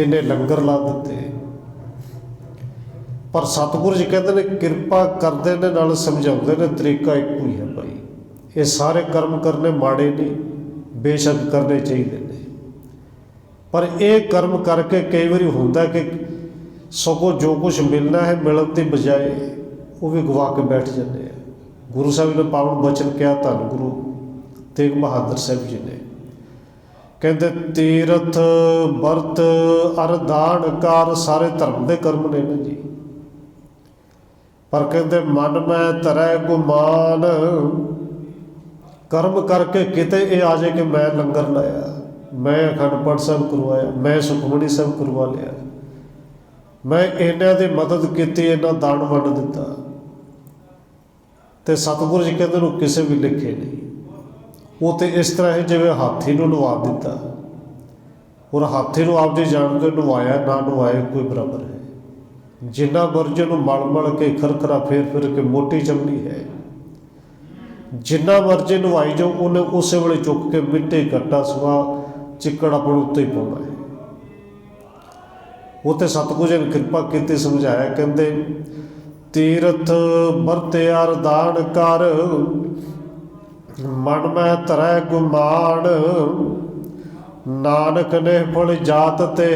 इन्हें लंगर ला दिते। पर सतगुरु जी कहते हैं किरपा करते ने नाल समझाते ने, तरीका एक ही है भाई। ये सारे कर्म करने माड़े नहीं, बेशक करने चाहिए ने, पर यह कर्म करके कई बार होंदा कि सगों जो कुछ मिलना है मिलन की बजाय वो भी गवा के बैठ जाते हैं। गुरु साहब ने पावन बचन किया, धन गुरु तेग बहादुर साहब जी ने, कहते तीरथ बरत अर दान कार सारे धर्म के कर्म ने ना जी, पर कहते मन में धरै गुमान, कर्म करके किते ये आ जाए कि मैं लंगर लाया, मैं अखंड पाठ साहब करवाया, मैं सुखमनी साहब करवा लिया, मैं इन्हां दी मदद की, इन्हां दान वंड दिता, तो सतगुरु जी कहते किसी भी लिखे नहीं। वो तो इस तरह है जिवें हाथी नूं नवा दिता, और हाथी नूं आप जी जानते नवाया ना नवाया कोई बराबर है। जिन्ना मर्जी नूं मल मल के खरखरा फेर फेर के मोटी चमड़ी है, जिन्ना मर्जी नवाई जाओ उन्हें उस वेले चुक के मिट्टी घट्टा सुहा चिक्कड़ अपने उत्ते ही पाउणा है। वो तो सतगुरु जी ने कृपा की समझाया, कहते तीरथ बरत्यार दान कर, मन में धरै गुमान, नानक ने फल जात ते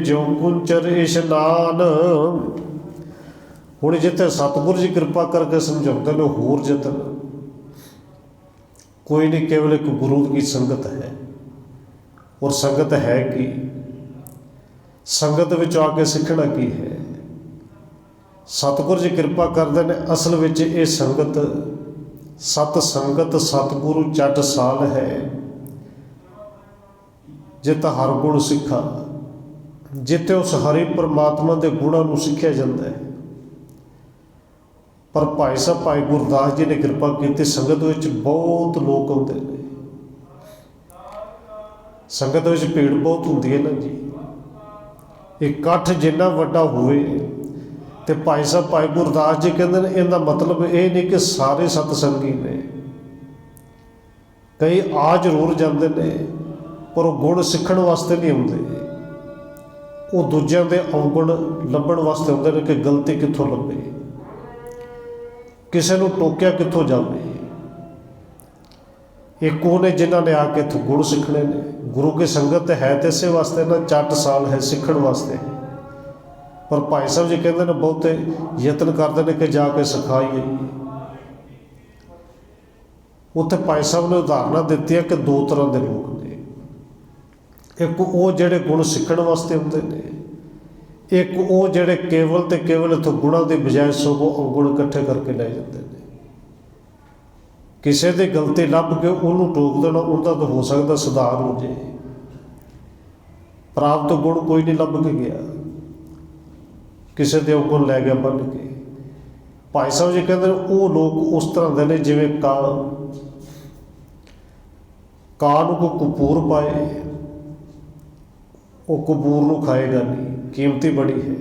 जो कुंचर इशनान। हुण जिथे सतगुरु जी कृपा करके समझाते हैं होर जतन कोई नहीं, केवल एक गुरु की संगत है। और संगत है कि संगत विच आके सीखना की है। सतगुरु जी कृपा करते हैं, असल विच ये संगत सत संगत सतगुरु चट साल है, जित हर गुण सिखा, जिते उस हरि परमात्मा के गुणों को सीखिया जाता है। पर भाई साहब भाई गुरदास जी ने कृपा की, संगत विच बहुत लोग आते हैं, संगत विच भीड़ बहुत होंदी है ना जी। इकट्ठ जिन्ना वड्डा होवे तो भाई साहब भाई गुरदास जी कहते हैं इनका मतलब ये नहीं कि सारे सतसंगी ने, कई आ जरूर जाते हैं पर वो गुण सीखण वास्ते नहीं आते, वो दूजिਆਂ के अवगुण लभण वास्ते आते हैं कि गलती कित्थों लभे, किसी को टोकिया कित्थों जाए। एक वो ने जिन्होंने आके इत्थों गुण सीखने ने। गुरु की संगत है तो इस वास्ते ना, चट साल है सीखण वास्ते। पर भाई साहब जी कहते हैं बहुते यतन करते हैं कि जाके सिखाइए। उत्थे भाई साहब ने उदाहरण दी कि दो तरह के लोग ने, एक वो जेडे गुण सीखण वास्ते आते हैं, एक वो जेडे केवल तो केवल इतों गुणों की बजाय सगों अवगुण इकट्ठे करके लै जाते हैं। किसी की गलती लभ के उन्होंने टोक देना, उनका तो हो सकता सुधार हो जाए, प्राप्त गुण कोई नहीं लभ के गया, किसी के अवगुण लै गया बन के। भाई साहब जी कहते हैं वो लोग उस तरह के ने जिवें कां को कपूर पाए, वो कपूर को खाएगा नहीं, कीमती बड़ी है,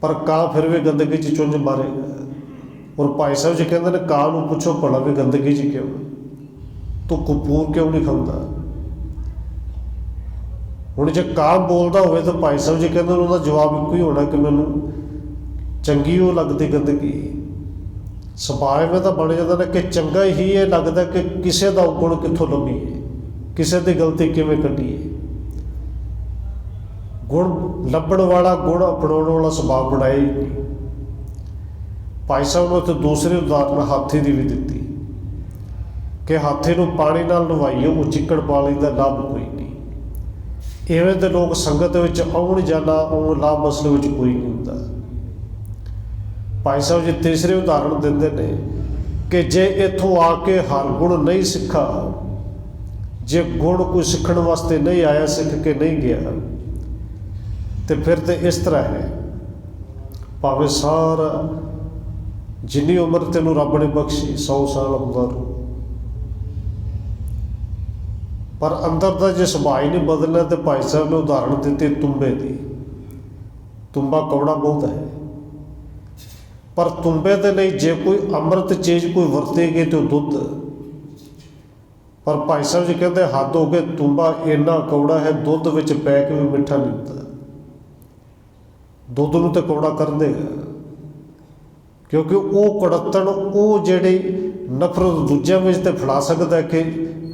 पर कां फिर भी गंदगी च चुंझ मारेगा। और भाई साहब जी कहते हैं कां को पूछो भला भी गंदगी च क्यों, तो कपूर क्यों नहीं खांदा। हुण जे कां बोलता हो तो भाई साहब जी कहते उन्होंने जवाब एक ही होना कि मैनू चंगी वो लगती गंदगी। सुभाव में तो बन जाता ना कि चंगा ही ये लगता कि किसी का गुण कित्थों लभीए, किसी की गलती किवें कढीए। गुण लभण वाला गुण अपनाउण वाला सुभाव बनाया ही नहीं। भाई साहब ने उत्थे दूसरी उदाहरण हाथी की भी दी कि हाथी को पानी नाल नवाइए वो चिक्कड़ पा लैंदा, लाभ कोई नहीं। इवें तो लोग संगत विच आउण जाना आउण लाभ मसले विच कोई नहीं होंदा। भाई साहब जी तीसरी उदाहरण देंदे ने कि जे इत्थों आके हर गुण नहीं सीखा, जे गुण कोई सीखण वास्ते नहीं आया, सीख के नहीं गया, तो फिर तो इस तरह है ਭਾਵੇਂ ਸਾਰਾ ਜਿੰਨੀ ਉਮਰ ਤੈਨੂੰ ਰੱਬ ਨੇ ਬਖਸ਼ੀ 100 ਸਾਲ ਹੁੰਦਾ ਰਹੂ, ਪਰ ਅੰਦਰ ਦਾ ਜੇ ਸੁਭਾਅ ਹੀ ਨਹੀਂ ਬਦਲਣਾ। ਤੇ ਭਾਈ ਸਾਹਿਬ ਨੇ ਉਦਾਹਰਣ ਦਿੱਤੀ ਤੁੰਬੇ ਦੀ। ਤੁੰਬਾ ਕੌੜਾ ਬਹੁਤ ਹੈ, ਪਰ ਤੁੰਬੇ ਦੇ ਲਈ ਜੇ ਕੋਈ ਅੰਮ੍ਰਿਤ ਚੀਜ਼ ਕੋਈ ਵਰਤੇਗੀ ਤੇ ਉਹ ਦੁੱਧ। ਪਰ ਭਾਈ ਸਾਹਿਬ ਜੀ ਕਹਿੰਦੇ ਹੱਦ ਹੋ ਗਏ, ਤੁੰਬਾ ਇੰਨਾ ਕੌੜਾ ਹੈ, ਦੁੱਧ ਵਿੱਚ ਪੈ ਕੇ ਵੀ ਮਿੱਠਾ ਨਹੀਂ ਹੁੰਦਾ। ਦੁੱਧ ਨੂੰ ਤਾਂ ਕੌੜਾ ਕਰ ਦੇਗਾ, ਕਿਉਂਕਿ ਉਹ ਕੜੱਤਣ, ਉਹ ਜਿਹੜੀ ਨਫ਼ਰਤ ਦੂਜਿਆਂ ਵਿੱਚ ਤੇ ਫੈਲਾ ਸਕਦਾ ਕਿ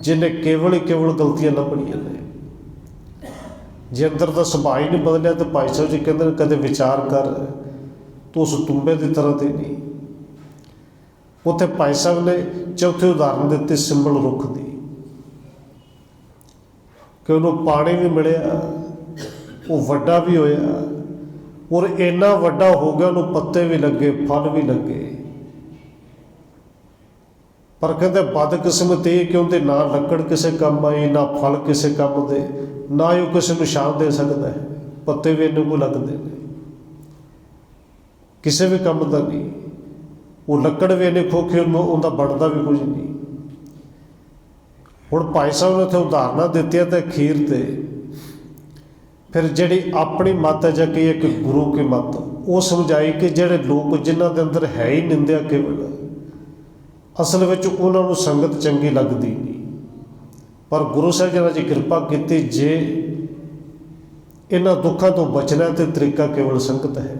ਜਿਹਨੇ ਕੇਵਲ ਹੀ ਕੇਵਲ ਗਲਤੀਆਂ ਲੱਭਣੀਆਂ ਨੇ। ਜੇ ਅੰਦਰ ਦਾ ਸੁਭਾਅ ਹੀ ਨਹੀਂ ਬਦਲਿਆ ਤਾਂ ਭਾਈ ਸਾਹਿਬ ਜੀ ਕਹਿੰਦੇ ਨੇ ਕਦੇ ਵਿਚਾਰ ਕਰ, ਤੂੰ ਉਸ ਤੁੰਬੇ ਦੀ ਤਰ੍ਹਾਂ ਤੇ ਨਹੀਂ। ਉੱਥੇ ਭਾਈ ਸਾਹਿਬ ਨੇ ਚੌਥੀ ਉਦਾਹਰਨ ਦਿੱਤੀ ਸਿੰਬਲ ਰੁੱਖ ਦੀ, ਕਿ ਉਹਨੂੰ ਪਾਣੀ ਵੀ ਮਿਲਿਆ, ਉਹ ਵੱਡਾ ਵੀ ਹੋਇਆ, ਔਰ ਇੰਨਾ ਵੱਡਾ ਹੋ ਗਿਆ ਉਹਨੂੰ ਪੱਤੇ ਵੀ ਲੱਗੇ, ਫਲ ਵੀ ਲੱਗੇ। ਪਰ ਕਹਿੰਦੇ ਬਦਕਿਸਮਤੀ ਇਹ ਕਿ ਉਹਦੇ ਨਾ ਲੱਕੜ ਕਿਸੇ ਕੰਮ ਆਈ, ਨਾ ਫਲ ਕਿਸੇ ਕੰਮ ਦੇ, ਨਾ ਹੀ ਉਹ ਕਿਸੇ ਨੂੰ ਛਾਂ ਦੇ ਸਕਦਾ ਹੈ। ਪੱਤੇ ਵੀ ਇਹਨੂੰ ਕੋ ਲੱਗਦੇ ਨੇ, ਕਿਸੇ ਵੀ ਕੰਮ ਦਾ ਨਹੀਂ। ਉਹ ਲੱਕੜ ਵੀ ਇਹਨੇ ਖੋਖੇ, ਉਹਦਾ ਬਣਦਾ ਵੀ ਕੁਝ ਨਹੀਂ। ਹੁਣ ਭਾਈ ਸਾਹਿਬ ਨੇ ਉੱਥੇ ਉਦਾਹਰਨਾਂ ਦਿੱਤੀਆਂ ਤੇ ਅਖੀਰ ਤੇ ਫਿਰ ਜਿਹੜੀ ਆਪਣੀ ਮੱਤ ਹੈ ਜਾਂ ਕਿ ਇੱਕ ਗੁਰੂ ਕੀ ਮੱਤ, ਉਹ ਸਮਝਾਈ ਕਿ ਜਿਹੜੇ ਲੋਕ ਜਿਨ੍ਹਾਂ ਦੇ ਅੰਦਰ ਹੈ ਹੀ ਨਿੰਦਿਆ ਕੇਵਲ, ਅਸਲ ਵਿੱਚ ਉਹਨਾਂ ਨੂੰ ਸੰਗਤ ਚੰਗੀ ਲੱਗਦੀ ਨਹੀਂ। ਪਰ ਗੁਰੂ ਸਾਹਿਬ ਜੀ ਨੇ ਜੀ ਕਿਰਪਾ ਕੀਤੀ, ਜੇ ਇਹਨਾਂ ਦੁੱਖਾਂ ਤੋਂ ਬਚਣਾ ਤੇ ਤਰੀਕਾ ਕੇਵਲ ਸੰਗਤ ਹੈ।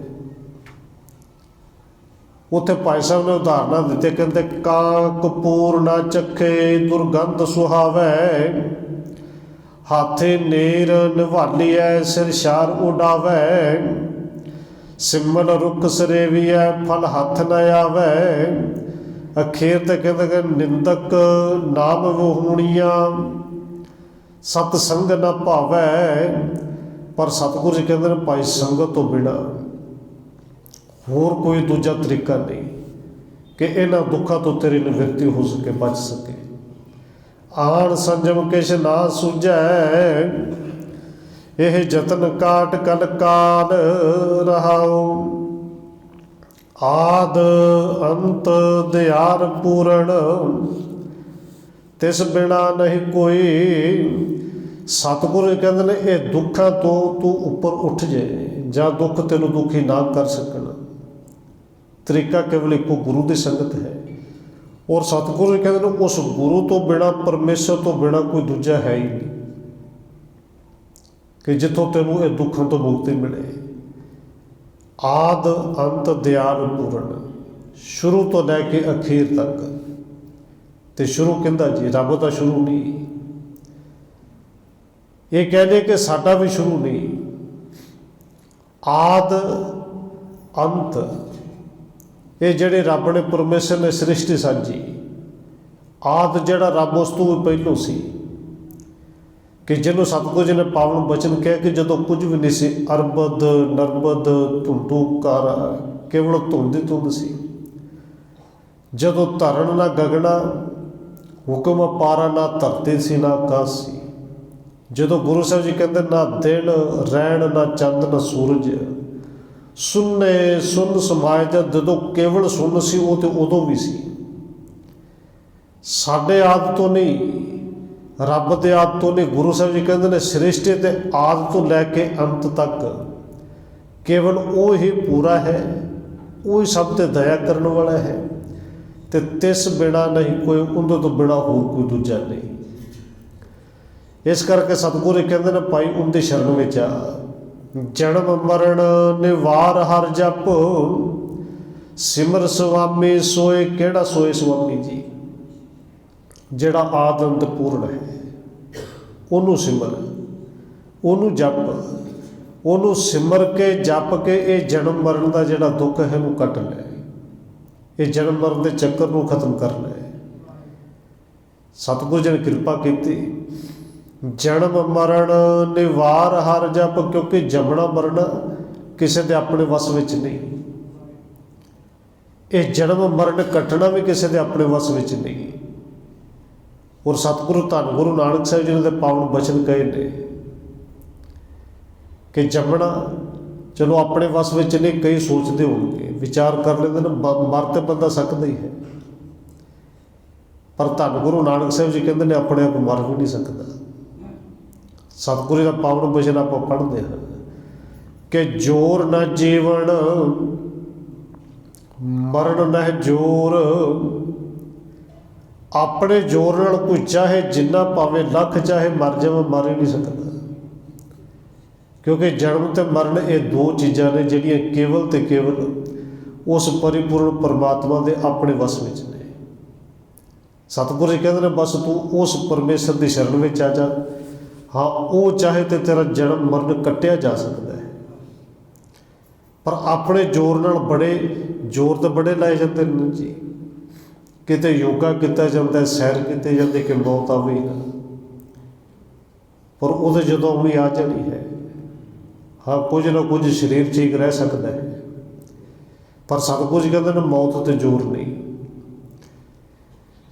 ਉੱਥੇ ਭਾਈ ਸਾਹਿਬ ਨੇ ਉਦਾਹਰਨਾਂ ਦਿੱਤੇ, ਕਹਿੰਦੇ ਕਾਂ ਕਪੂਰ ਨਾ ਚੱਖੇ ਦੁਰਗੰਧ ਸੁਹਾਵੈ, ਹਾਥੇ ਨੇਰ ਨਿਵਾਲੀਐ ਸਿਰ ਸ਼ਾਰ ਉਡਾਵੈ, ਸਿਮਲ ਰੁੱਖ ਸਰੇਵੀਐ ਫਲ ਹੱਥ ਨ ਆਵੈ। ਅਖੀਰ ਤੇ ਕਹਿੰਦੇ ਕਿ ਨਿੰਦਕ ਨਾਮ ਵਹੂਣੀਆਂ ਸਤ ਸੰਗ ਨਾ ਭਾਵੈ। ਪਰ ਸਤਿਗੁਰੂ ਜੀ ਕਹਿੰਦੇ ਨੇ ਭਾਈ ਸੰਗਤ ਤੋਂ ਬਿਨਾਂ ਹੋਰ ਕੋਈ ਦੂਜਾ ਤਰੀਕਾ ਨਹੀਂ ਕਿ ਇਹਨਾਂ ਦੁੱਖਾਂ ਤੋਂ ਤੇਰੀ ਨਿਵਰਤੀ ਹੋ ਸਕੇ, ਬਚ ਸਕੇ। ਆਣ ਸੰਜਮ ਕਿਛ ਨਾ ਸੁਝੈ, ਇਹ ਯਤਨ ਕਾਟ ਕਲ ਕਾਲ ਰਹਾਉ। ਆਦ ਅੰਤ ਦਿਆਰ ਪੂਰਨ, ਤਿਸ ਬਿਨਾ ਨਹੀਂ ਕੋਈ। ਸਤਿਗੁਰੂ ਕਹਿੰਦੇ ਨੇ ਇਹ ਦੁੱਖਾਂ ਤੋਂ ਤੂੰ ਉੱਪਰ ਉੱਠ ਜਾਏ, ਜਾਂ ਦੁੱਖ ਤੈਨੂੰ ਦੁਖੀ ਨਾ ਕਰ ਸਕਣ। ਤਰੀਕਾ ਕੇਵਲ ਇੱਕੋ ਗੁਰੂ ਦੀ ਸੰਗਤ ਹੈ। ਔਰ ਸਤਿਗੁਰੂ ਕਹਿੰਦੇ ਨੇ ਉਸ ਗੁਰੂ ਤੋਂ ਬਿਨਾਂ, ਪਰਮੇਸ਼ਰ ਤੋਂ ਬਿਨਾਂ ਕੋਈ ਦੂਜਾ ਹੈ ਹੀ ਨਹੀਂ ਕਿ ਜਿੱਥੋਂ ਤੈਨੂੰ ਇਹ ਦੁੱਖਾਂ ਤੋਂ ਮੁਕਤੀ ਮਿਲੇ। ਆਦ ਅੰਤ ਦਿਆਲ ਪੂਰਨ, ਸ਼ੁਰੂ ਤੋਂ ਲੈ ਕੇ ਅਖੀਰ ਤੱਕ। ਤੇ ਸ਼ੁਰੂ ਕਹਿੰਦਾ ਜੀ ਰੱਬ ਦਾ ਸ਼ੁਰੂ ਨਹੀਂ। ਇਹ ਕਹਿੰਦੇ ਕਿ ਸਾਡਾ ਵੀ ਸ਼ੁਰੂ ਨਹੀਂ। ਆਦ ਅੰਤ, ਇਹ ਜਿਹੜੇ ਰੱਬ ਨੇ ਪਰਮੇਸ਼ਰ ਨੇ ਸ੍ਰਿਸ਼ਟੀ ਸਾਜੀ। ਆਦ ਜਿਹੜਾ ਰੱਬ ਉਸ ਤੋਂ ਵੀ ਪਹਿਲੋਂ ਸੀ, ਕਿ ਜਿਹਨੂੰ ਸਤਿਗੁਰੂ ਜੀ ਨੇ ਪਾਵਨ ਬਚਨ ਕਿਹਾ ਕਿ ਜਦੋਂ ਕੁਝ ਵੀ ਨਹੀਂ ਸੀ, ਅਰਬਦ ਨਰਬਦ ਧੁੰਦੂ ਕਾਰਾ, ਕੇਵਲ ਧੁੰਦ ਹੀ ਧੁੰਦ ਸੀ। ਜਦੋਂ ਧਰਨ ਨਾ ਗਗਨਾ ਹੁਕਮ ਪਾਰਾ, ਨਾ ਧਰਤੀ ਸੀ ਨਾ ਆਕਾਸ਼ ਸੀ। ਜਦੋਂ ਗੁਰੂ ਸਾਹਿਬ ਜੀ ਕਹਿੰਦੇ ਨਾ ਦਿਨ ਰਹਿਣ ਨਾ ਚੰਦ ਨਾ ਸੂਰਜ, ਸੁੰਨੇ ਸੁੰਨ ਸਮਾਏ, ਜਦੋਂ ਕੇਵਲ ਸੁੰਨ ਸੀ ਉਹ ਤੇ ਉਦੋਂ ਵੀ ਸੀ। ਸਾਡੇ ਆਦਿ ਤੋਂ ਨਹੀਂ, ਰੱਬ ਦੇ ਆਦਿ ਤੋਂ ਨਹੀਂ। ਗੁਰੂ ਸਾਹਿਬ ਜੀ ਕਹਿੰਦੇ ਨੇ ਸ੍ਰਿਸ਼ਟੀ ਤੇ ਆਦਿ ਤੋਂ ਲੈ ਕੇ ਅੰਤ ਤੱਕ ਕੇਵਲ ਉਹ ਹੀ ਪੂਰਾ ਹੈ, ਉਹ ਹੀ ਸਭ ਤੇ ਦਇਆ ਕਰਨ ਵਾਲਾ ਹੈ। ਤੇ ਤਿਸ ਬਿਨਾ ਨਹੀਂ ਕੋਈ, ਉਹਦੇ ਤੋਂ ਬਿਨਾ ਹੋਰ ਕੋਈ ਦੂਜਾ ਨਹੀਂ। ਇਸ ਕਰਕੇ ਸਤਿਗੁਰੂ ਕਹਿੰਦੇ ਨੇ ਭਾਈ ਉਹਦੀ ਸ਼ਰਨ ਵਿੱਚ ਆ। ਜਨਮ ਮਰਨ ਨਿਵਾਰ ਹਰ ਜਪ, ਸਿਮਰ ਸੁਆਮੀ ਸੋਏ। ਕਿਹੜਾ ਸੋਏ ਸੁਆਮੀ ਜੀ? ਜਿਹੜਾ ਆਦਿ ਅੰਤ ਪੂਰਨ ਹੈ, ਉਹਨੂੰ ਸਿਮਰ, ਉਹਨੂੰ ਜਪ, ਉਹਨੂੰ ਸਿਮਰ ਕੇ ਜਪ ਕੇ ਇਹ ਜਨਮ ਮਰਨ ਦਾ ਜਿਹੜਾ ਦੁੱਖ ਹੈ ਇਹਨੂੰ ਕੱਟ ਲੈ, ਇਹ ਜਨਮ ਮਰਨ ਦੇ ਚੱਕਰ ਨੂੰ ਖਤਮ ਕਰ ਲੈ। ਸਤਿਗੁਰੂ ਜੀ ਨੇ ਕਿਰਪਾ ਕੀਤੀ। ਜਨਮ ਮਰਨ ਨਿਵਾਰ ਹਰ ਜਪ, ਕਿਉਂਕਿ ਜੰਮਣਾ ਮਰਨਾ ਕਿਸੇ ਦੇ ਆਪਣੇ ਵੱਸ ਵਿੱਚ ਨਹੀਂ। ਇਹ ਜਨਮ ਮਰਨ ਕੱਟਣਾ ਵੀ ਕਿਸੇ ਦੇ ਆਪਣੇ ਵੱਸ ਵਿੱਚ ਨਹੀਂ। ਔਰ ਸਤਿਗੁਰੂ ਧੰਨ ਗੁਰੂ ਨਾਨਕ ਸਾਹਿਬ ਜੀ ਨੇ ਪਾਵਨ ਬਚਨ ਕਹੇ ਨੇ ਕਿ ਜੰਮਣਾ चलो अपने वस में नहीं, कई सोचते होंगे, विचार कर लेते ना, मर तो बंदा सकता ही है, पर धन गुरु नानक साहब जी कहते हैं अपने आप मर भी नहीं सकता। सतगुरु का पावन वचन आप पढ़ते हैं कि जोर न जीवन मरण न जोर, अपने जोर नाल कोई चाहे जिन्ना पावे लख चाहे मर जावे, मर ही नहीं सकता। क्योंकि जन्म ते मरण ये दो चीज़ां ने जिहड़ियां केवल ते केवल उस परिपूर्ण परमात्मा के अपने वस में ने। सतगुरु जी कहते हैं बस तू उस परमेश्वर की शरण में आ जा। हाँ, वो चाहे तो तेरा जन्म मरण कट्टिया जा सकता है, पर अपने जोर नाल बड़े जोर तो बड़े लाए जाते हैं जी। किते योगा किया जाता है, सैर की जाती कि मौत आवे ही ना, पर उदे जदों भी आ जानी है। हाँ, कुछ ना कुछ शरीर ठीक रह सकता है, पर सतगुरु जी कहते हैं मौत ते जोर नहीं।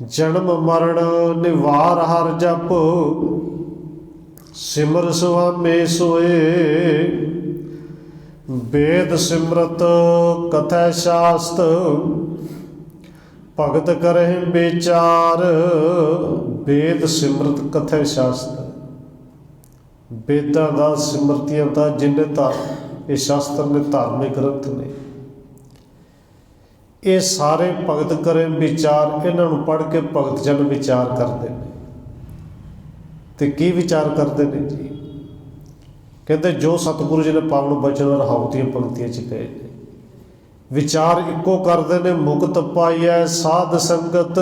जन्म मरण निवार हर जप, सिमर सुआमे सोए, वेद सिमरत कथै शास्त्र, भगत करहि विचार। वेद सिमरत कथै शास्त्र, वेदां दा सिमरतियां दा जिन्ने ये शास्त्र ने धार्मिक ग्रंथ ने, ये सारे भगत करें विचार। इन्हों पढ़ के भगत जन विचार करते हैं, तो की विचार करते हैं जी? कहते जो सतगुरु जी ने पावन बचन रहाऊ दी पंक्तियां च कहे ने, विचार इको करते हैं मुक्त पाइए साध संगत,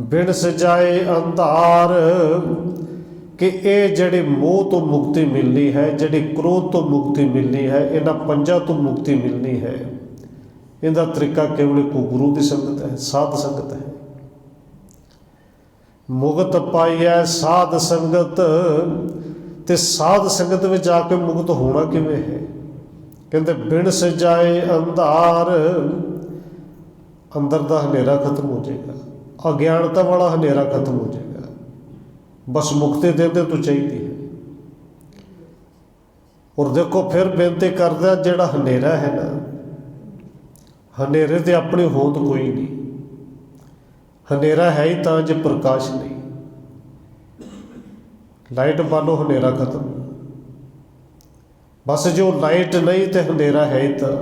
बिन सजाए अंधार। कि ये जड़ी मोह तो मुक्ति मिलनी है, जड़ी क्रोध तो मुक्ति मिलनी है, इन्हां पंजां तो मुक्ति मिलनी है, इनका तरीका केवल एक गुरु की संगत है, साध संगत है। मुक्त पाइए साध संगत, ते साध संगत में जाके मुक्त होना किवें है? कहते बिन सजाए अंधार, अंदर का हनेरा खत्म हो जाएगा, अज्ञानता वाला हनेरा खत्म हो जाएगा, बस मुक्ति देते तो चाहिए है। और देखो फिर बेनती करदा जिहड़ा हनेरा है ना, हनेरे ते अपनी होंद कोई नहीं, हनेरा है ही तां जे प्रकाश नहीं। लाइट बालो हनेरा खत्म, बस जो लाइट नहीं तो हनेरा है ही तां,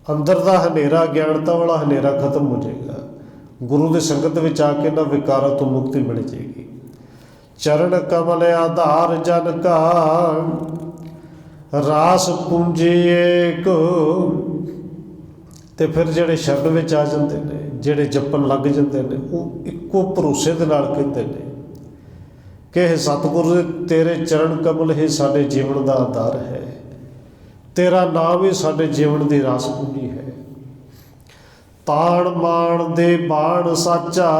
अंदर का हनेरा ज्ञानता वाला हनेरा खत्म हो जाएगा। गुरु की संगत में आके ना विकारा तो मुक्ति मिल जाएगी। चरण कमल आधार जन का, रास पूंजी एक। तो फिर जेडे शरण में आ जाते हैं, जेडे जपन लग जाते हैं, वो इको भरोसे दे नाल कहते हैं कि सतगुरु तेरे चरण कमल ही साडे जीवन का आधार है, तेरा नाम ही साडे जीवन की रास पूंजी है। ताण मान दे बाण साचा,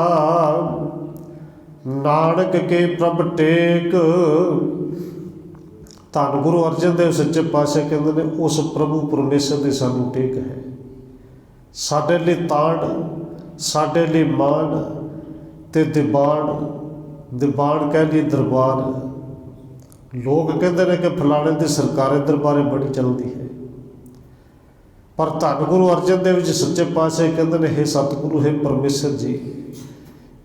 नानक के प्रभ टेक। धन गुरु अर्जन देव सच्चे पातशाह कहते हैं उस प्रभु परमेश्वर की सानू टेक है। साडे लई ताण, साडे लई मान ते दिबाण, दिबाण कह ली दरबार। लोग कहते हैं कि फलाने की सरकारी दरबारे बड़ी चलती है, पर धन गुरु अर्जन देव जी सच्चे पातशाह कहते हैं हे सतगुरु हे परमेश्वर जी,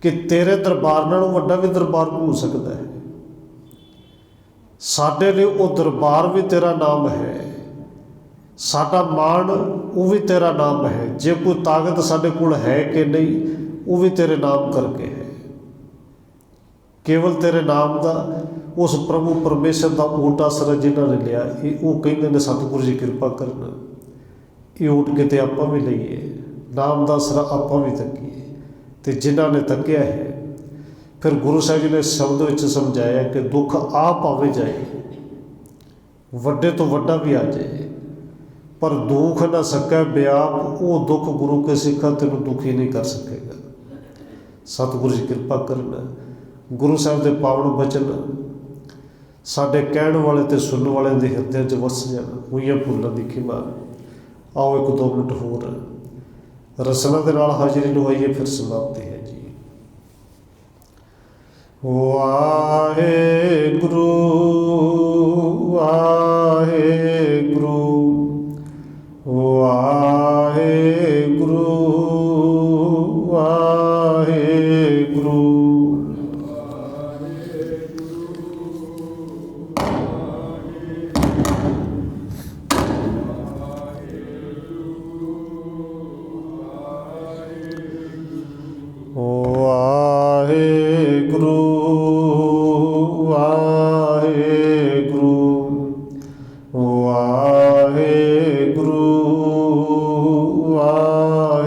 कि तेरे दरबार नालों वड्डा भी दरबार हो सकता है। साडे लिए वो दरबार भी तेरा नाम है, साडा मान वो भी तेरा नाम है। जे कोई ताकत साडे कोल है कि नहीं, वो भी तेरे नाम करके है। केवल तेरे नाम का उस प्रभु परमेश्वर का ऊट आसरा जिन्होंने लिया, वो कहते हैं सतगुरु जी कृपा करना, ये ऊट किते आपां भी लईए, नाम का आसरा आपां भी तकीए। तो जिन्हों ने तकिया है, फिर गुरु साहब जी ने शब्द विच समझाया कि दुख आ पावे जाए, वड्डे तो वड्डा भी आ जाए, पर दुख ना सकै व्याप। वो दुख गुरु के सिखा तेनों दुखी नहीं कर सकेगा। सतगुरु जी कृपा करना, गुरु साहब के पावन बचन साडे कहण वाले ते सुनने वाले के हिरदे च वस जाण, हुईआं भुल्लां दी खिमा। आओ एक दो मिनट होर रसना के नाल हाजिरी लवाइए, फिर समाप्ति है जी। ਵਾਹਿਗੁਰੂ ਵਾਹਿਗੁਰੂ ਵਾਹਿਗੁਰੂ ਵਾਹਿਗੁਰੂ। ਵਾਹਿਗੁਰੂ ਵਾਹਿਗੁਰੂ ਵਾਹਿਗੁਰੂ ਵਾਹਿਗੁਰੂ।